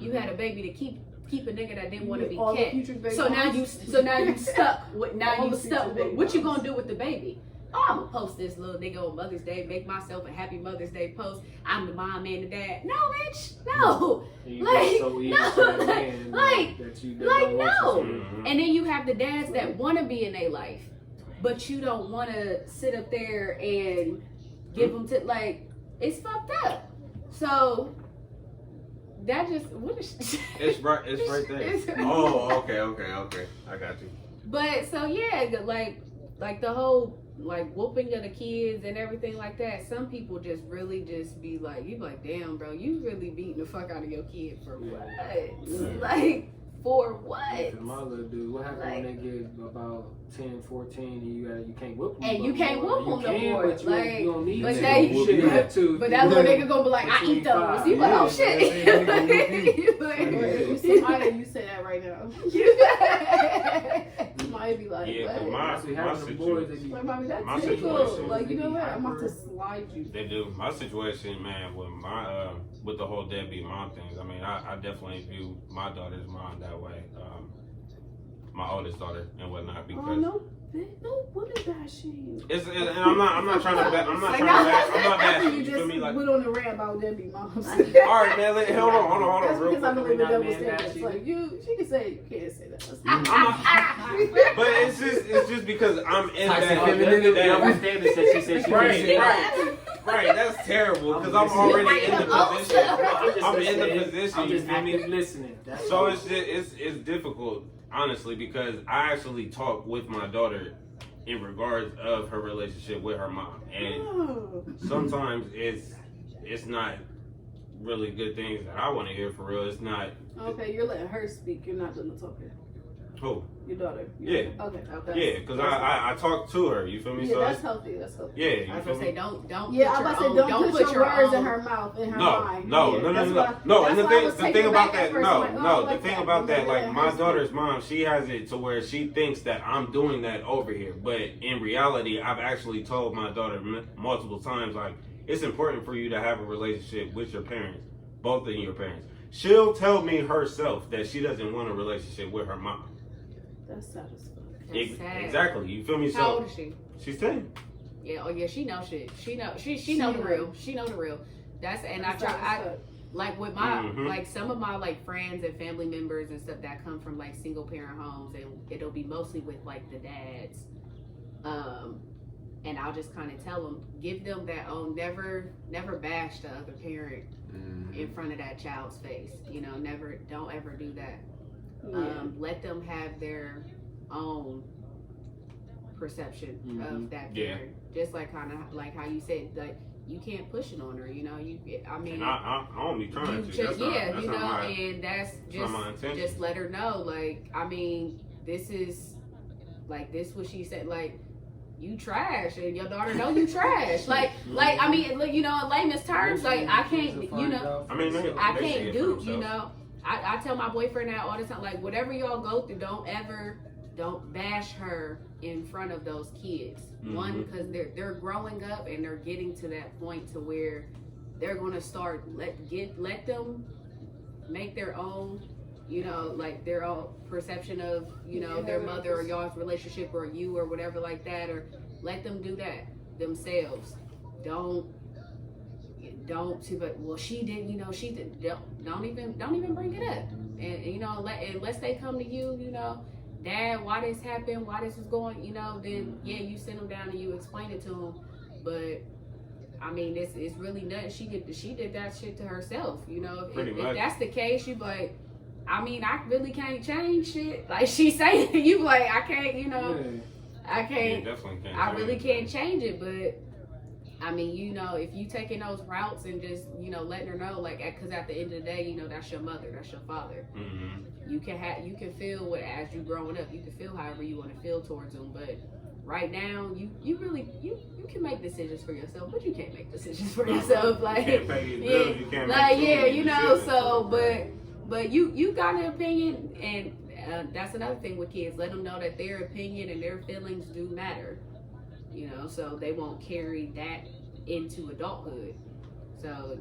You had a baby to keep a nigga that didn't want to be All the kept. future baby So now you stuck with All the future baby what you moms. gonna do with the baby? Oh, I'm gonna post this little nigga on Mother's Day, make myself a happy Mother's Day post. I'm the mom and the dad. No, bitch, no. You Like, get so evil no, to that man, like, that you like, don't want no. you to. Mhm. And then you have the dads that want to be in their life, but you don't want to sit up there and give them to like. It's fucked up. So that just what is. It's right there. It's- Oh, okay. I got you. But so yeah, like the whole like whooping of the kids and everything like that. Some people just really just be like, you be like, damn, bro, you really beating the fuck out of your kid for what? Like for what? Because my little dude, what happened when they get about 10, 14, and you can't whoop them? And you can't whoop them no more. But Like, you don't need but to. they- You shouldn't have to. But that little nigga gonna be like, I eat those. You like, oh Yeah, shit. Wait, somebody, you say that right now. Somebody be like, Yeah, 'cause what? my Actually, having the boys, they be Like, mommy, that's My typical. situation, Like, you they know be what? I'm about to hyper. slide you. They do. My situation, man, with my with the whole deadbeat mom things. I mean, I definitely view my daughter's mom that way. My oldest daughter and whatnot because Oh, no women bashing. it's and I'm not trying to I'm not Like, trying to no. I'm not After bashing. you You just feel me? Like, went on the rant about deadbeat moms. all right, man. Hold on, That's real because I quick. believe in Not double man standards. bashing. Like, she can say you can't say that. But it's just because I'm in Toxic that. femininity. that- Double standards that she said she couldn't say. Right. That's terrible because I'm already in the position. I'm in the position. I'm You just feel me? active listening. That's So all. it's difficult, honestly, because I actually talk with my daughter in regards of her relationship with her mom, and Oh. sometimes it's not really good things that I want to hear for real. It's not. Okay, you're letting her speak. You're not doing the talking. Who? Your daughter. Yeah. Okay. Yeah, because I talked to her. You feel me? Yeah, So that's healthy. That's healthy. yeah, I you was feel gonna say me? don't. Yeah, put I'm about to your say own- don't put your words in own- her mouth, in her No, mind. no. Yeah, And that's the why I was thing taken about back at that, first. I'm like, oh, I the like thing that. about that, But like then my her daughter's mom, she has it to where she thinks that I'm doing that over here, but in reality, I've actually told my daughter multiple times, like, it's important for you to have a relationship with your parents, both of your parents. She'll tell me herself that she doesn't want a relationship with her mom. That's satisfying. That's sad. Exactly, you feel me? How So old is she? she's 10. Yeah. Oh yeah. She know shit. She know the real. She know the real. That's and I like with my like some of my like friends and family members and stuff that come from like single parent homes, and it'll be mostly with like the dads. And I'll just kind of tell them, give them that own, never bash the other parent in front of that child's face. You know, don't ever do that. Yeah. Let them have their own perception of that parent. Just like kind of like how you said, like you can't push it on her. You know, I mean, And I don't be trying to. That's not, you know, not my, and that's not my intention. just let her know. Like, I mean, this is like this what she said. Like, you trash, and your daughter know you trash. Like I mean, you know, in layman's terms, like I can't, you know, I mean, I can't do, you know. I tell my boyfriend that all the time. Like, whatever y'all go through, don't bash her in front of those kids. One, because they're growing up and they're getting to that point to where they're gonna start let them make their own, you know, like their own perception of, you know, their mother or y'all's relationship or you or whatever like that, or let them do that themselves. Don't but well she did, you know, she did, don't even bring it up. And you know, unless they come to you, you know, Dad, why this happened, why this is going, you know, then yeah, you send them down and you explain it to them. But I mean, it's really nothing. She did that shit to herself, you know. If that's the case, you like, I mean, I really can't change shit. Like she's saying, you like, I can't, you know, I can't. Yeah, definitely can't. I really can't change it, but I mean, you know, if you taking those routes and just, you know, letting her know, like, because at the end of the day, you know, that's your mother, that's your father. You can feel what as you growing up, you can feel however you want to feel towards them, but right now, you really can make decisions for yourself, but you can't make decisions for yourself. Like, you can't pay your bills, you can't like, make yeah, you know, decisions. so, but you got an opinion, and that's another thing with kids. Let them know that their opinion and their feelings do matter, you know, so they won't carry that into adulthood. So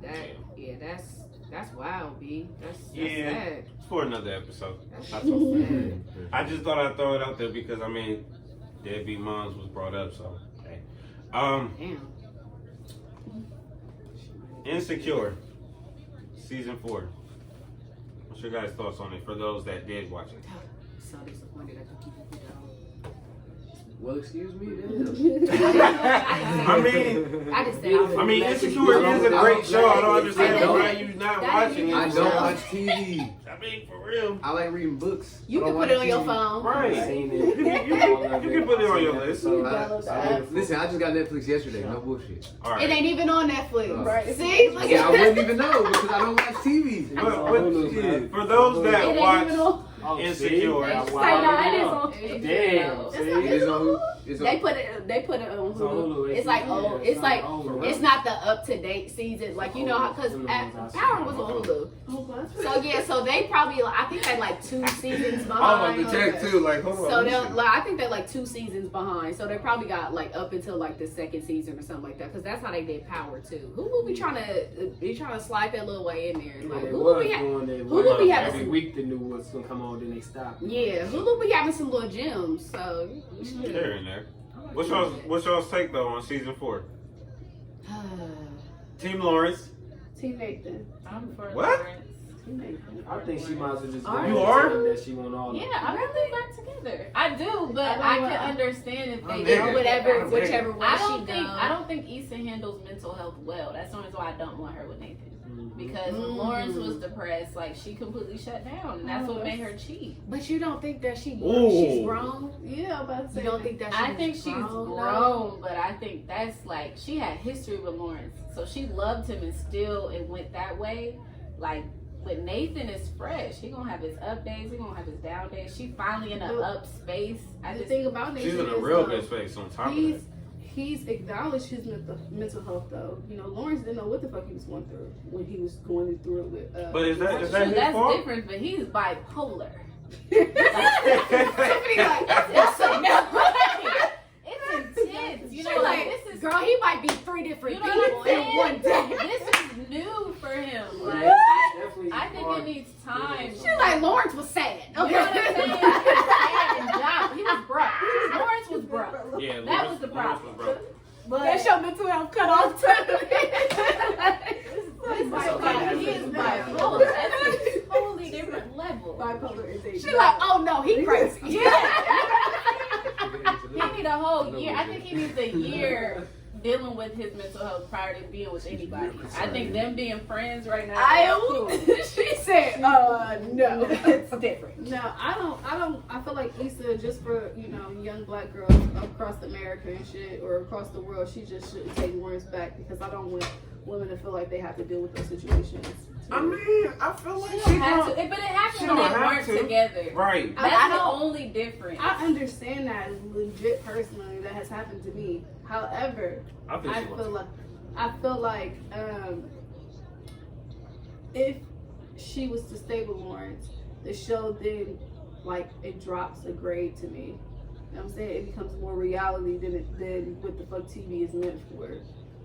that's wild, B. That's sad. It's for another episode. That's That's so all. sad. I just thought I'd throw it out there because I mean, deadbeat moms was brought up, so okay. Damn. Insecure, season 4. What's your guys' thoughts on it for those that did watch it? So disappointed that you keep it down. Well, excuse me, then. I mean, I just said Insecure is a great show. I don't understand why you not watching it. I don't watch TV. I mean, for real. I like reading books. You I can don't put it watch on your TV. phone. Right. Seen You can put it on your list. Listen, I just got Netflix yesterday. No bullshit. All It right. ain't even on Netflix. Right. See? Look Yeah, I at wouldn't even know because I don't watch TV. But for those It that ain't watch even on. Insecure, Damn. It is on. It's on. They put it on It's on Hulu. Hulu. It's like old. It's like over. it's not the up to date season. Like, you know, because Power was on Hulu. So yeah, so they probably, I think they're like 2 seasons I was behind. about to check too. Like, hold on. So they're like, I think they're like 2 seasons behind. So they probably got like up until like the 2nd season or something like that. Because that's how they did Power too. Hulu be trying to slide that little way in there. Like, Hulu be having every some, week they knew what's gonna come on, then they stopped. yeah, Hulu be having some little gems. So Here and there. What's y'all's take though on season 4? Team Lawrence. Team Nathan. I'm for What? Lawrence. Team Nathan. I think she might as well just Are go you and are? tell them that she want all of Yeah, them. I really back together. I do, but I I don't can know. understand if I'm they nigga. whatever, whichever way I she don't think Issa handles mental health well. That's the reason why I don't want her with Nathan. Because when Lawrence was depressed, like she completely shut down, and that's what made her cheat. But you don't think that she's Ooh. grown? Yeah, I'm about to say. You don't think that I think she's grown? grown, but I think that's like she had history with Lawrence, so she loved him, and still it went that way. Like But Nathan is fresh. He gonna have his up days. He gonna have his down days. She finally in a up space. The thing about Nathan She's in a is, real good space on top of that. He's acknowledged his mental health though. You know, Lawrence didn't know what the fuck he was going through when he was going through it with. But is that his that's fault? different. But he's bipolar. Somebody like, that's so It's intense. You know, She like like, this is. girl, he might be 3 different You know people what I'm in one saying? day. This is new for him. Like Definitely I think hard. it needs time. She's like, Lawrence was sad. You know what I'm saying? He was sad and job. He was broke. Lawrence was broke. Yeah, That was the problem. But That's your mental health cut off too. He's bipolar. He is bipolar. That's a totally different level. Bipolar is a. She's like, oh no, he crazy. He need a whole year. I think he needs a year dealing with his mental health prior to being with anybody. I think them being friends right now. She said, no, it's different. No, I feel like Issa, just for, you know, young black girls across America and shit, or across the world, she just shouldn't take Lawrence back, because I don't want women to feel like they have to deal with those situations. I mean, I feel like She she don't have don't. to, but it happens she when don't they have work to. together. Right. That's I the don't- only difference. I understand that legit personally, that has happened to me. However, I think I she was. feel like if she was to stay with Lawrence, the show then, like, it drops a grade to me. You know what I'm saying? It becomes more reality than what the fuck TV is meant for,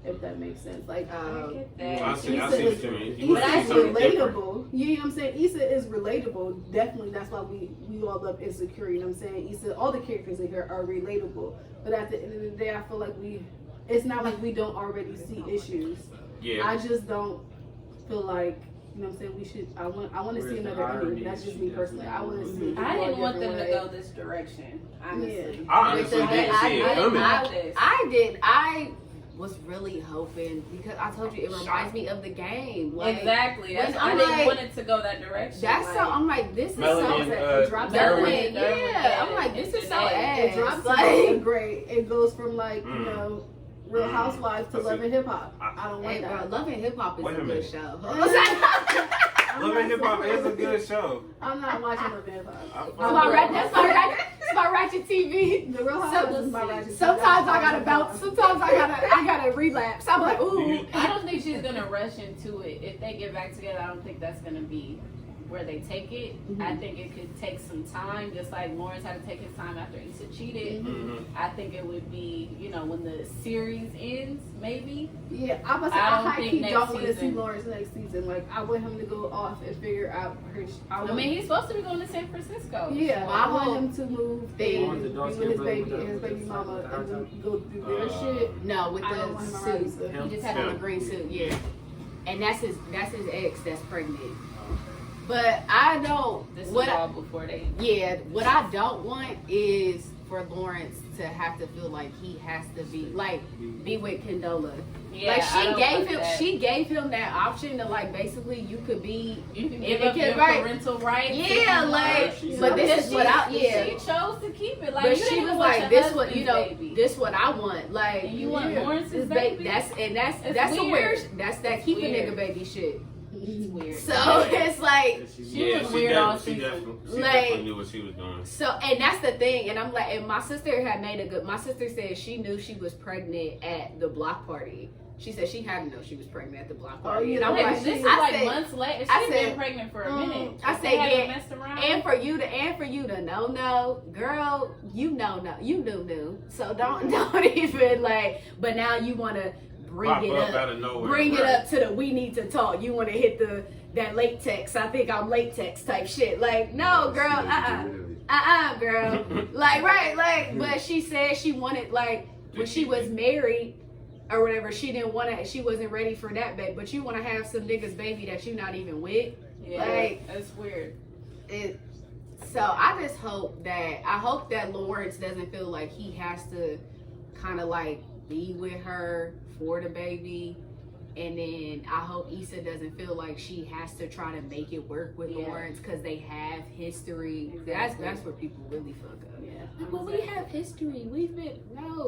if that makes sense. Like, I get that. I see Issa what is- you mean. You Issa must is see something different. relatable. You know what I'm saying? Issa is relatable. Definitely, that's why we all love Insecure. You know what I'm saying? Issa, all the characters in here are relatable. But at the end of the day, I feel like it's not like we don't already see issues. Yeah. I just don't feel like, you know what I'm saying, we should, I want to Where's see the another ending. irony? That's just She me personally. I want to see it I go a didn't want them different to way. go this direction, honestly. I honestly didn't see it coming. I was really hoping, because I told you it reminds me of the game. Like, Exactly. That's, when I I'm didn't like- want it to go that direction. That's like, so. I'm like, this is Melanie, so. uh, It drops Derwin. a grade. Yeah, I'm like, this is so It ass. drops Like, a grade. It goes from, like, you Mm. know, Real Housewives to I see. Love and Hip Hop. I don't want hey, bro, that. Love and Hip Hop is Wait a a good minute. show. I'm Love not and Hip Hop saying- is a good show. I'm not watching Love and Hip Hop. I- That's my ratchet TV. The Real Housewives is my ratchet. Sometimes I gotta bounce. Sometimes I gotta relapse. I'm like, ooh. I don't think she's gonna rush into it. If they get back together, I don't think that's gonna be where they take it. I think it could take some time, just like Lawrence had to take his time after Issa cheated. Mhm. I think it would be, you know, when the series ends, maybe. Yeah, I I don't high think key next don't want to see season. Lawrence next season. Like, I want him to go off and figure out her. I mean, he's supposed to be going to San Francisco. Yeah, My I whole want him to move thing- and be with his baby and his baby mama and then go do their shit. No, with I don't want him around the suit. Issa. He just had on a green suit, yeah. And that's his ex that's pregnant. But I don't. This was What all before they. Yeah, what I don't want is for Lawrence to have to feel like he has to be with Condola. Yeah, Like I don't want that. she gave him that option to, like, basically you could be You can and give it up can- your right. parental rights. Yeah, like, but this is what She chose to keep it. Like, but you she didn't was want like, your this what husband's you know, baby. this what I want. Like, And you want Lawrence's baby? That's It's that's a weird. weird. That's that keep a weird. nigga baby shit. It's weird. So it's like. She was weird all season. She Like- definitely knew what she was doing. So, and that's the thing, and I'm like, and my sister had made a good. My sister said she knew she was pregnant at the block party. She said she had to know she was pregnant at the block party. yeah, And I'm Like, like, this is I like said, months later. I She's said- been pregnant for a minute. I If said, they haven't yeah, messed around. and for you to no, girl, you knew. So don't even like. But now you want to bring Pop it up up. out of nowhere. Bring it Right. up to the we need to talk. You want to hit that latex. I think I'm latex type shit. Like, no, girl, girl. Like, right, like, but she said she wanted, like, when she was married or whatever, she didn't want to, she wasn't ready for that baby. But you want to have some nigga's baby that you're not even with. Yeah, like- that's weird. So I just hope that Lawrence doesn't feel like he has to kind of like be with her for the baby. And then I hope Issa doesn't feel like she has to try to make it work with Lawrence because they have history. Exactly. That's where people really fuck up. Yeah. Well, we have history. We've been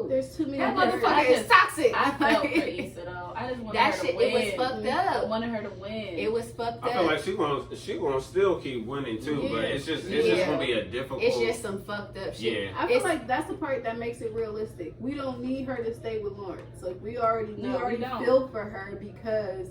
There's too many. that different- motherfucker is toxic. I felt for Issa though. I just wanted That her to shit, win. it was fucked I up. wanted her to win. It was fucked I feel up. like she gonna still keep winning too, but it's just gonna be a difficult. It's just some fucked up shit. Yeah. I feel It's- like that's the part that makes it realistic. We don't need her to stay with Lawrence. Like we already don't. feel for her because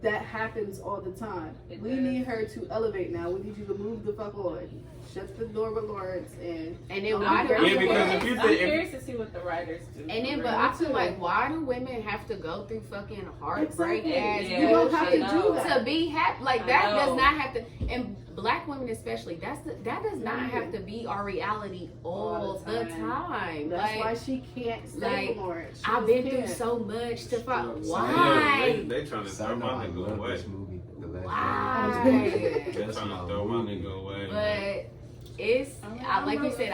that happens all the time. It We does. need her to elevate now. We need you to move the fuck on. Shut the door with Lawrence and then I'm why do grateful Yeah, for because her. if you I'm think curious to see what the writers do. And then, but I feel like, why do women have to go through fucking heartbreak Exactly. ass Yeah, you don't have to bullshit do that. to be happy? Like I that know. does not have to. And black women especially, that does not have to be our reality all the time. That's Like why she can't stay like, with Lawrence. She I've just been through can't. so much to find. Yeah, Why? They trying to So I throw know my I nigga love away. this movie. The last Why? They That's trying to my throw my movie. nigga away. But it's like you said,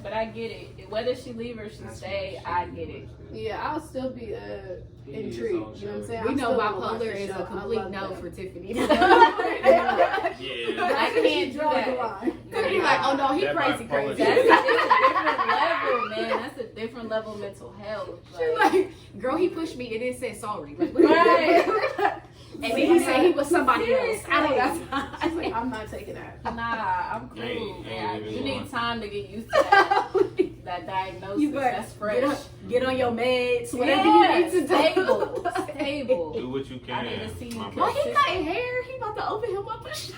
But I get it. Whether she leave or she stay, I get it. Yeah, I'll still be intrigued. You know what I'm saying? we I'm know still gonna watch bipolar the is show. a I complete love no that. for Tiffany. Yeah. I can't do Draw the that. line. Tiffany like, oh no, he That crazy, bipolar crazy. shit. It's a different level, man. That's a different level of mental health. She Like, like, girl, he pushed me and then said sorry. Like, right. And then he said he was somebody else. I don't got She's time. like, I'm not taking that. Nah, I'm cool. Ain't Yeah, even you going. need time to get used to that. That diagnosis. You better That's fresh. get on your meds, whatever Yeah, you need to do. stable, stable. Do what you can. I need to see my you Why brother. he got hair? He about to open him up a shop.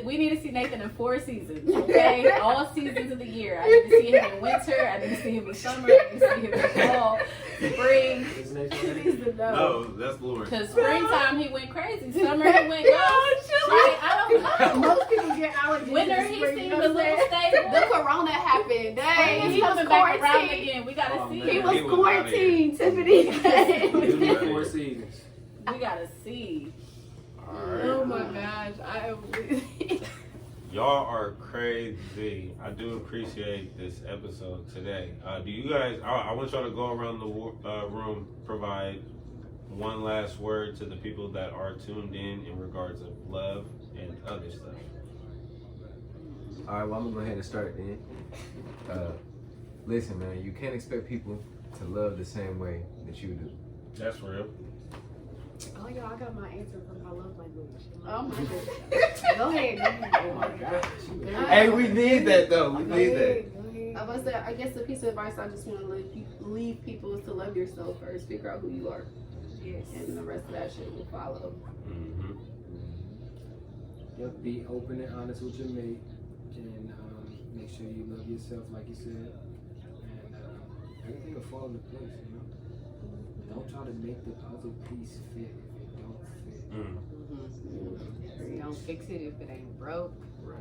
We need to see Nathan in 4 seasons, okay? All seasons of the year. I need to see him in winter. I need to see him in summer. I need to see him in fall, spring. This next She one. needs to know. No, that's Lawrence. Cause springtime he went crazy. Summer he went ghost. Like, I don't know. Most people get allergies. Winter in he spring, seemed you a know what I'm little saying? stable. The corona happened. Dang, He's he was coming back around quarantined. again. We gotta Oh, see man. He it. was He was outta quarantined, Tiffany. He was 4 seasons. We gotta see. Alright. Oh my gosh, I am really. Y'all are crazy. I do appreciate this episode today. Do you guys? I want y'all to go around the room, provide one last word to the people that are tuned in regards of love and other stuff. All right, well, I'm gonna go ahead and start then. Listen, man, you can't expect people to love the same way that you do. That's real. Oh, y'all, I got my answer from my love language. Oh my goodness. Go ahead. Oh my gosh. Hey, we need that though. We Go need that. ahead. Go ahead. I was that. I guess the piece of advice I just want to leave people is to love yourself first. Figure out who you are, Yes. and the rest of that shit will follow. Mm-hmm. Yep, be open and honest with your mate, and make sure you love yourself, like you said, and everything will fall into place. You know, don't try to make the puzzle piece fit if it don't fit. Don't fix it if it ain't broke. Right.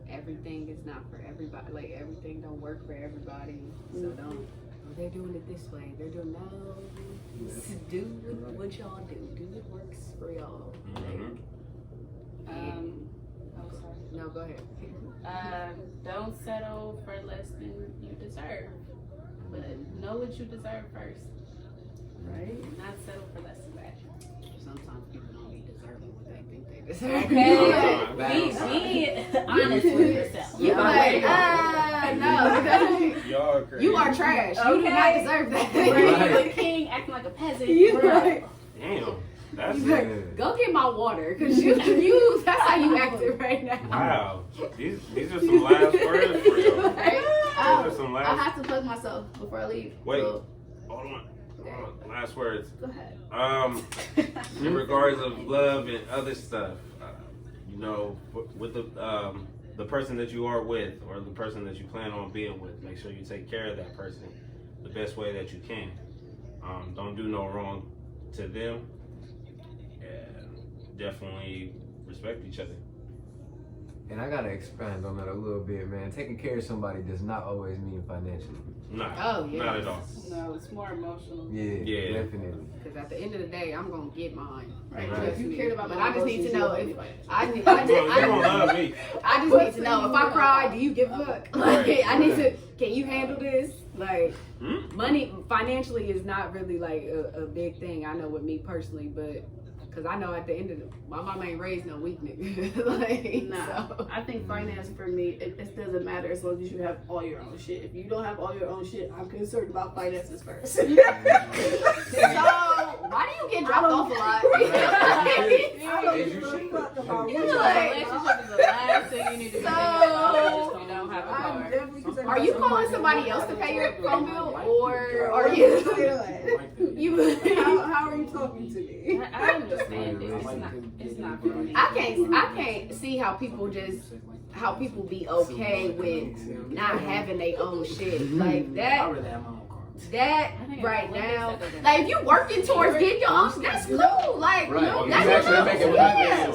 Everything is not for everybody. Like everything don't work for everybody. So don't. Oh, they're doing it this way. They're doing no. Just do what y'all do. Do what works for y'all. Mm-hmm. Oh, sorry. No, go ahead. Don't settle for less than you deserve, but know what you deserve first. Right? Not settle for less than that. Sometimes people don't be deserving what they think they deserve. Okay, be honest with yourself. You like, no. Y'all are crazy. You are trash. You do not Okay. deserve that. You a king acting like a peasant. You Bruh. right. Damn. That's You like, go get my water, cause you that's how you acting right now. wow. These are some last words for y'all. Right? These are some I last. have to plug myself before I leave. Wait. So, Hold on. Last words. go ahead. In regards of love and other stuff, you know, with the person that you are with or the person that you plan on being with, make sure you take care of that person the best way that you can. Don't do no wrong to them, and definitely respect each other. And I gotta expand on that a little bit, man. Taking care of somebody does not always mean financially. Oh, yeah. Not at all. No, it's more emotional. Yeah. Definitely. Because at the end of the day, I'm gonna get mine. Right. Right. If you cared about But my I just need to emotions, know you if would anyway. I You gonna love me. just need to know if I cry, do you give a fuck? Like, I need to. Can you handle this? Like, money financially is not really like a big thing. I know with me personally, but because I know at the end of my mama ain't raised no weak nigga. Like, Nah, so. I think finance for me, it doesn't matter as long as you have all your own shit. If you don't have all your own shit, I'm concerned about finances first. So why do you get dropped off a lot? I don't give a fuck about You what like- Relationship is the last thing you need to be thinking about if you don't have a I'm car. definitely concerned Are about you calling somebody else to pay your phone bill, or are you? You? How are you talking to me? I understand it. It's not for me. I can't see how people be okay with not having their own shit like I that. really have my own car. That right now, like if you working towards getting your own, that's cool. Like Right. no, You that's actually cool. making Yeah.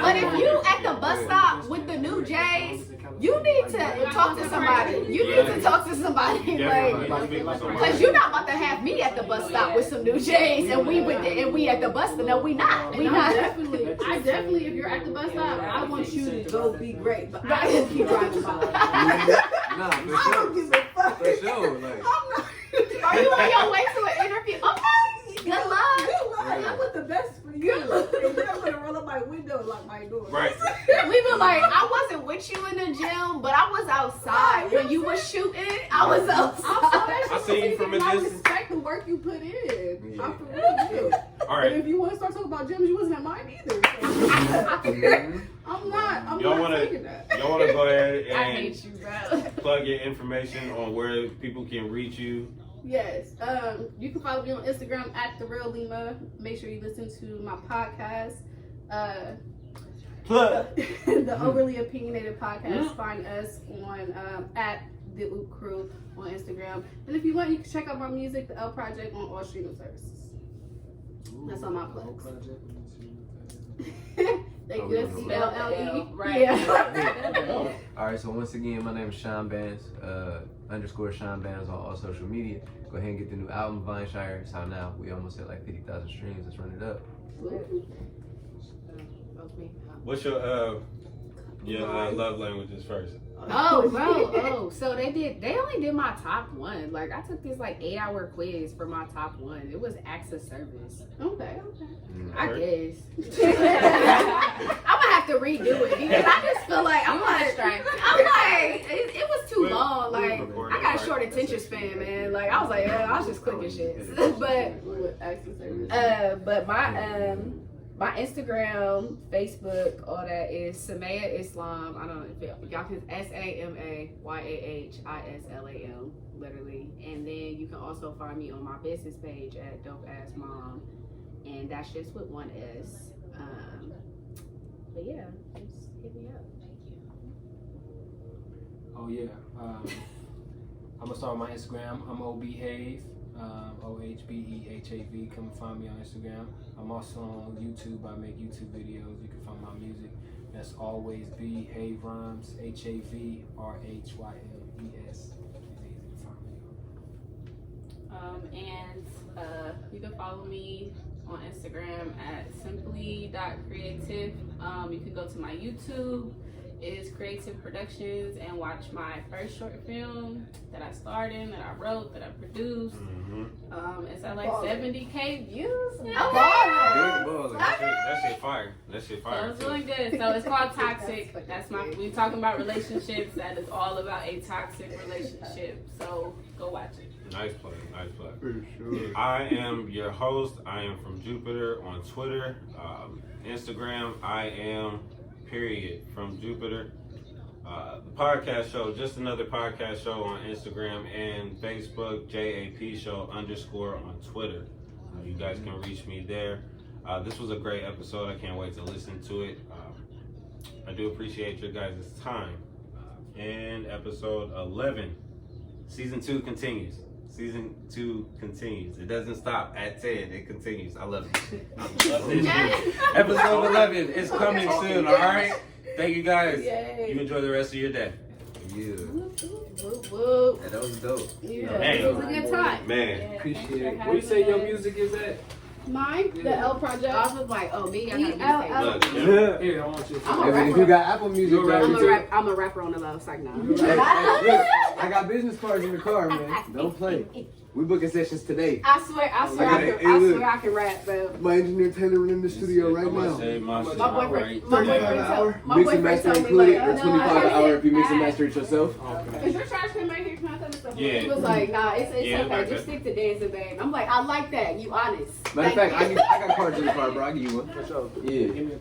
But if you at the bus stop with the new J's, you need to talk to somebody. You need to talk to somebody, like. Cause you're not about to have me at the bus stop with some new J's and we at the bus stop. No, we not. We And not. I definitely, if you're at the bus stop, I want you to go be great, but I will keep driving by. Nah, for I sure. don't give a fuck. For sure. Like, I'm not. Are you on your way to an interview? Okay. Good luck. Good luck. I want the best for you. And then I'm gonna roll up my window and lock my door. Right. We were like, I wasn't with you in the gym, but I was outside when you were shooting. I was outside. I seen you from a I distance. respect the work you put in. Yeah. I for real do. All But right. if you want to start talking about gyms, you wasn't at mine either. So I'm not Y'all wanna- taking that. Y'all want to go ahead I and hate you, bro. plug your information on where people can reach you? Yes. You can follow me on Instagram at The Real Lima. Make sure you listen to my podcast. Plug. The Overly Opinionated Podcast. Find us on at The Oop Crew on Instagram. And if you want, you can check out my music, The L Project, on all streaming services. That's all my plugs. They Oh, good. we don't Spell know. L-E. Right. Yeah. all right, so once again, my name is Sean Bands, _Sean Bands on all social media. Go ahead and get the new album, Vineshire. It's out now. We almost at like 50,000 streams. Let's run it up. What's your love languages first? Oh, bro. Oh, so they only did my top one. Like, I took this like 8-hour quiz for my top one. It was acts of service. Okay. I guess. I'm gonna have to redo it because I just feel like I'm like it was too long. Like I got a short attention span, man. Like I was like, I was just clicking shit. But my Instagram, Facebook, all that is Samaya Islam. I don't know if y'all can SAMAYAHISLAM, literally. And then you can also find me on my business page at Dope Ass Mom, and that's just with one S. But yeah, just hit me up. Oh yeah. I'm gonna start with my Instagram. I'm OBHave, OHBEHAV. Come and find me on Instagram. I'm also on YouTube. I make YouTube videos. You can find my music. That's always Behave Rhymes, HAVRHYMES. It's easy to find me. And you can follow me on Instagram at simply.creative. You can go to my YouTube. It is Creative Productions, and watch my first short film that I starred in, that I wrote, that I produced. It's at like 70K views now. That shit fire. That shit So fire. it's really good. So it's called Toxic. That's we talking about relationships. That is all about a toxic relationship. So go watch it. Nice play. Nice play. For sure. I am your host. I am from Jupiter on Twitter, Instagram. I am from Jupiter. The podcast show, just another podcast show on Instagram and Facebook. JAP show _ on Twitter. You guys can reach me there. This was a great episode. I can't wait to listen to it. I do appreciate your guys' time. And episode 11, season 2 continues. Season 2 continues. It doesn't stop at 10. It continues. I love it. I love this shit. Episode 11 is coming soon. All right. Thank you guys. Yay. You enjoy the rest of your day. Yeah. Whoop, whoop. Yeah, that was dope. Yeah, Man. it was a good time. Man. Appreciate it. Where you say your music is at? Mine, the L Project. I was like, oh, me, I ELL. gotta Look, Here, I want you to. I'm a If you rapper. got Apple Music, You're a rapper baby, too? I'm a rapper on the low side now. Hey, look, I got business cards in the car, man. Don't play. We booking sessions today. I swear I can rap, bro. My engineer Taylor in the studio right I'm gonna now. say my shit My right boyfriend, there. Mix and master included, or no, 25 an hour if you mix and master it yourself. Is your trash can right here? Can I tell you something? Yeah. He was like, nah, it's Yeah, okay. like Just that. stick to dancing, babe. I'm like, I like that. You honest. Matter of fact, I got cards in the car, bro. I give you one. For sure. Yeah. Give me a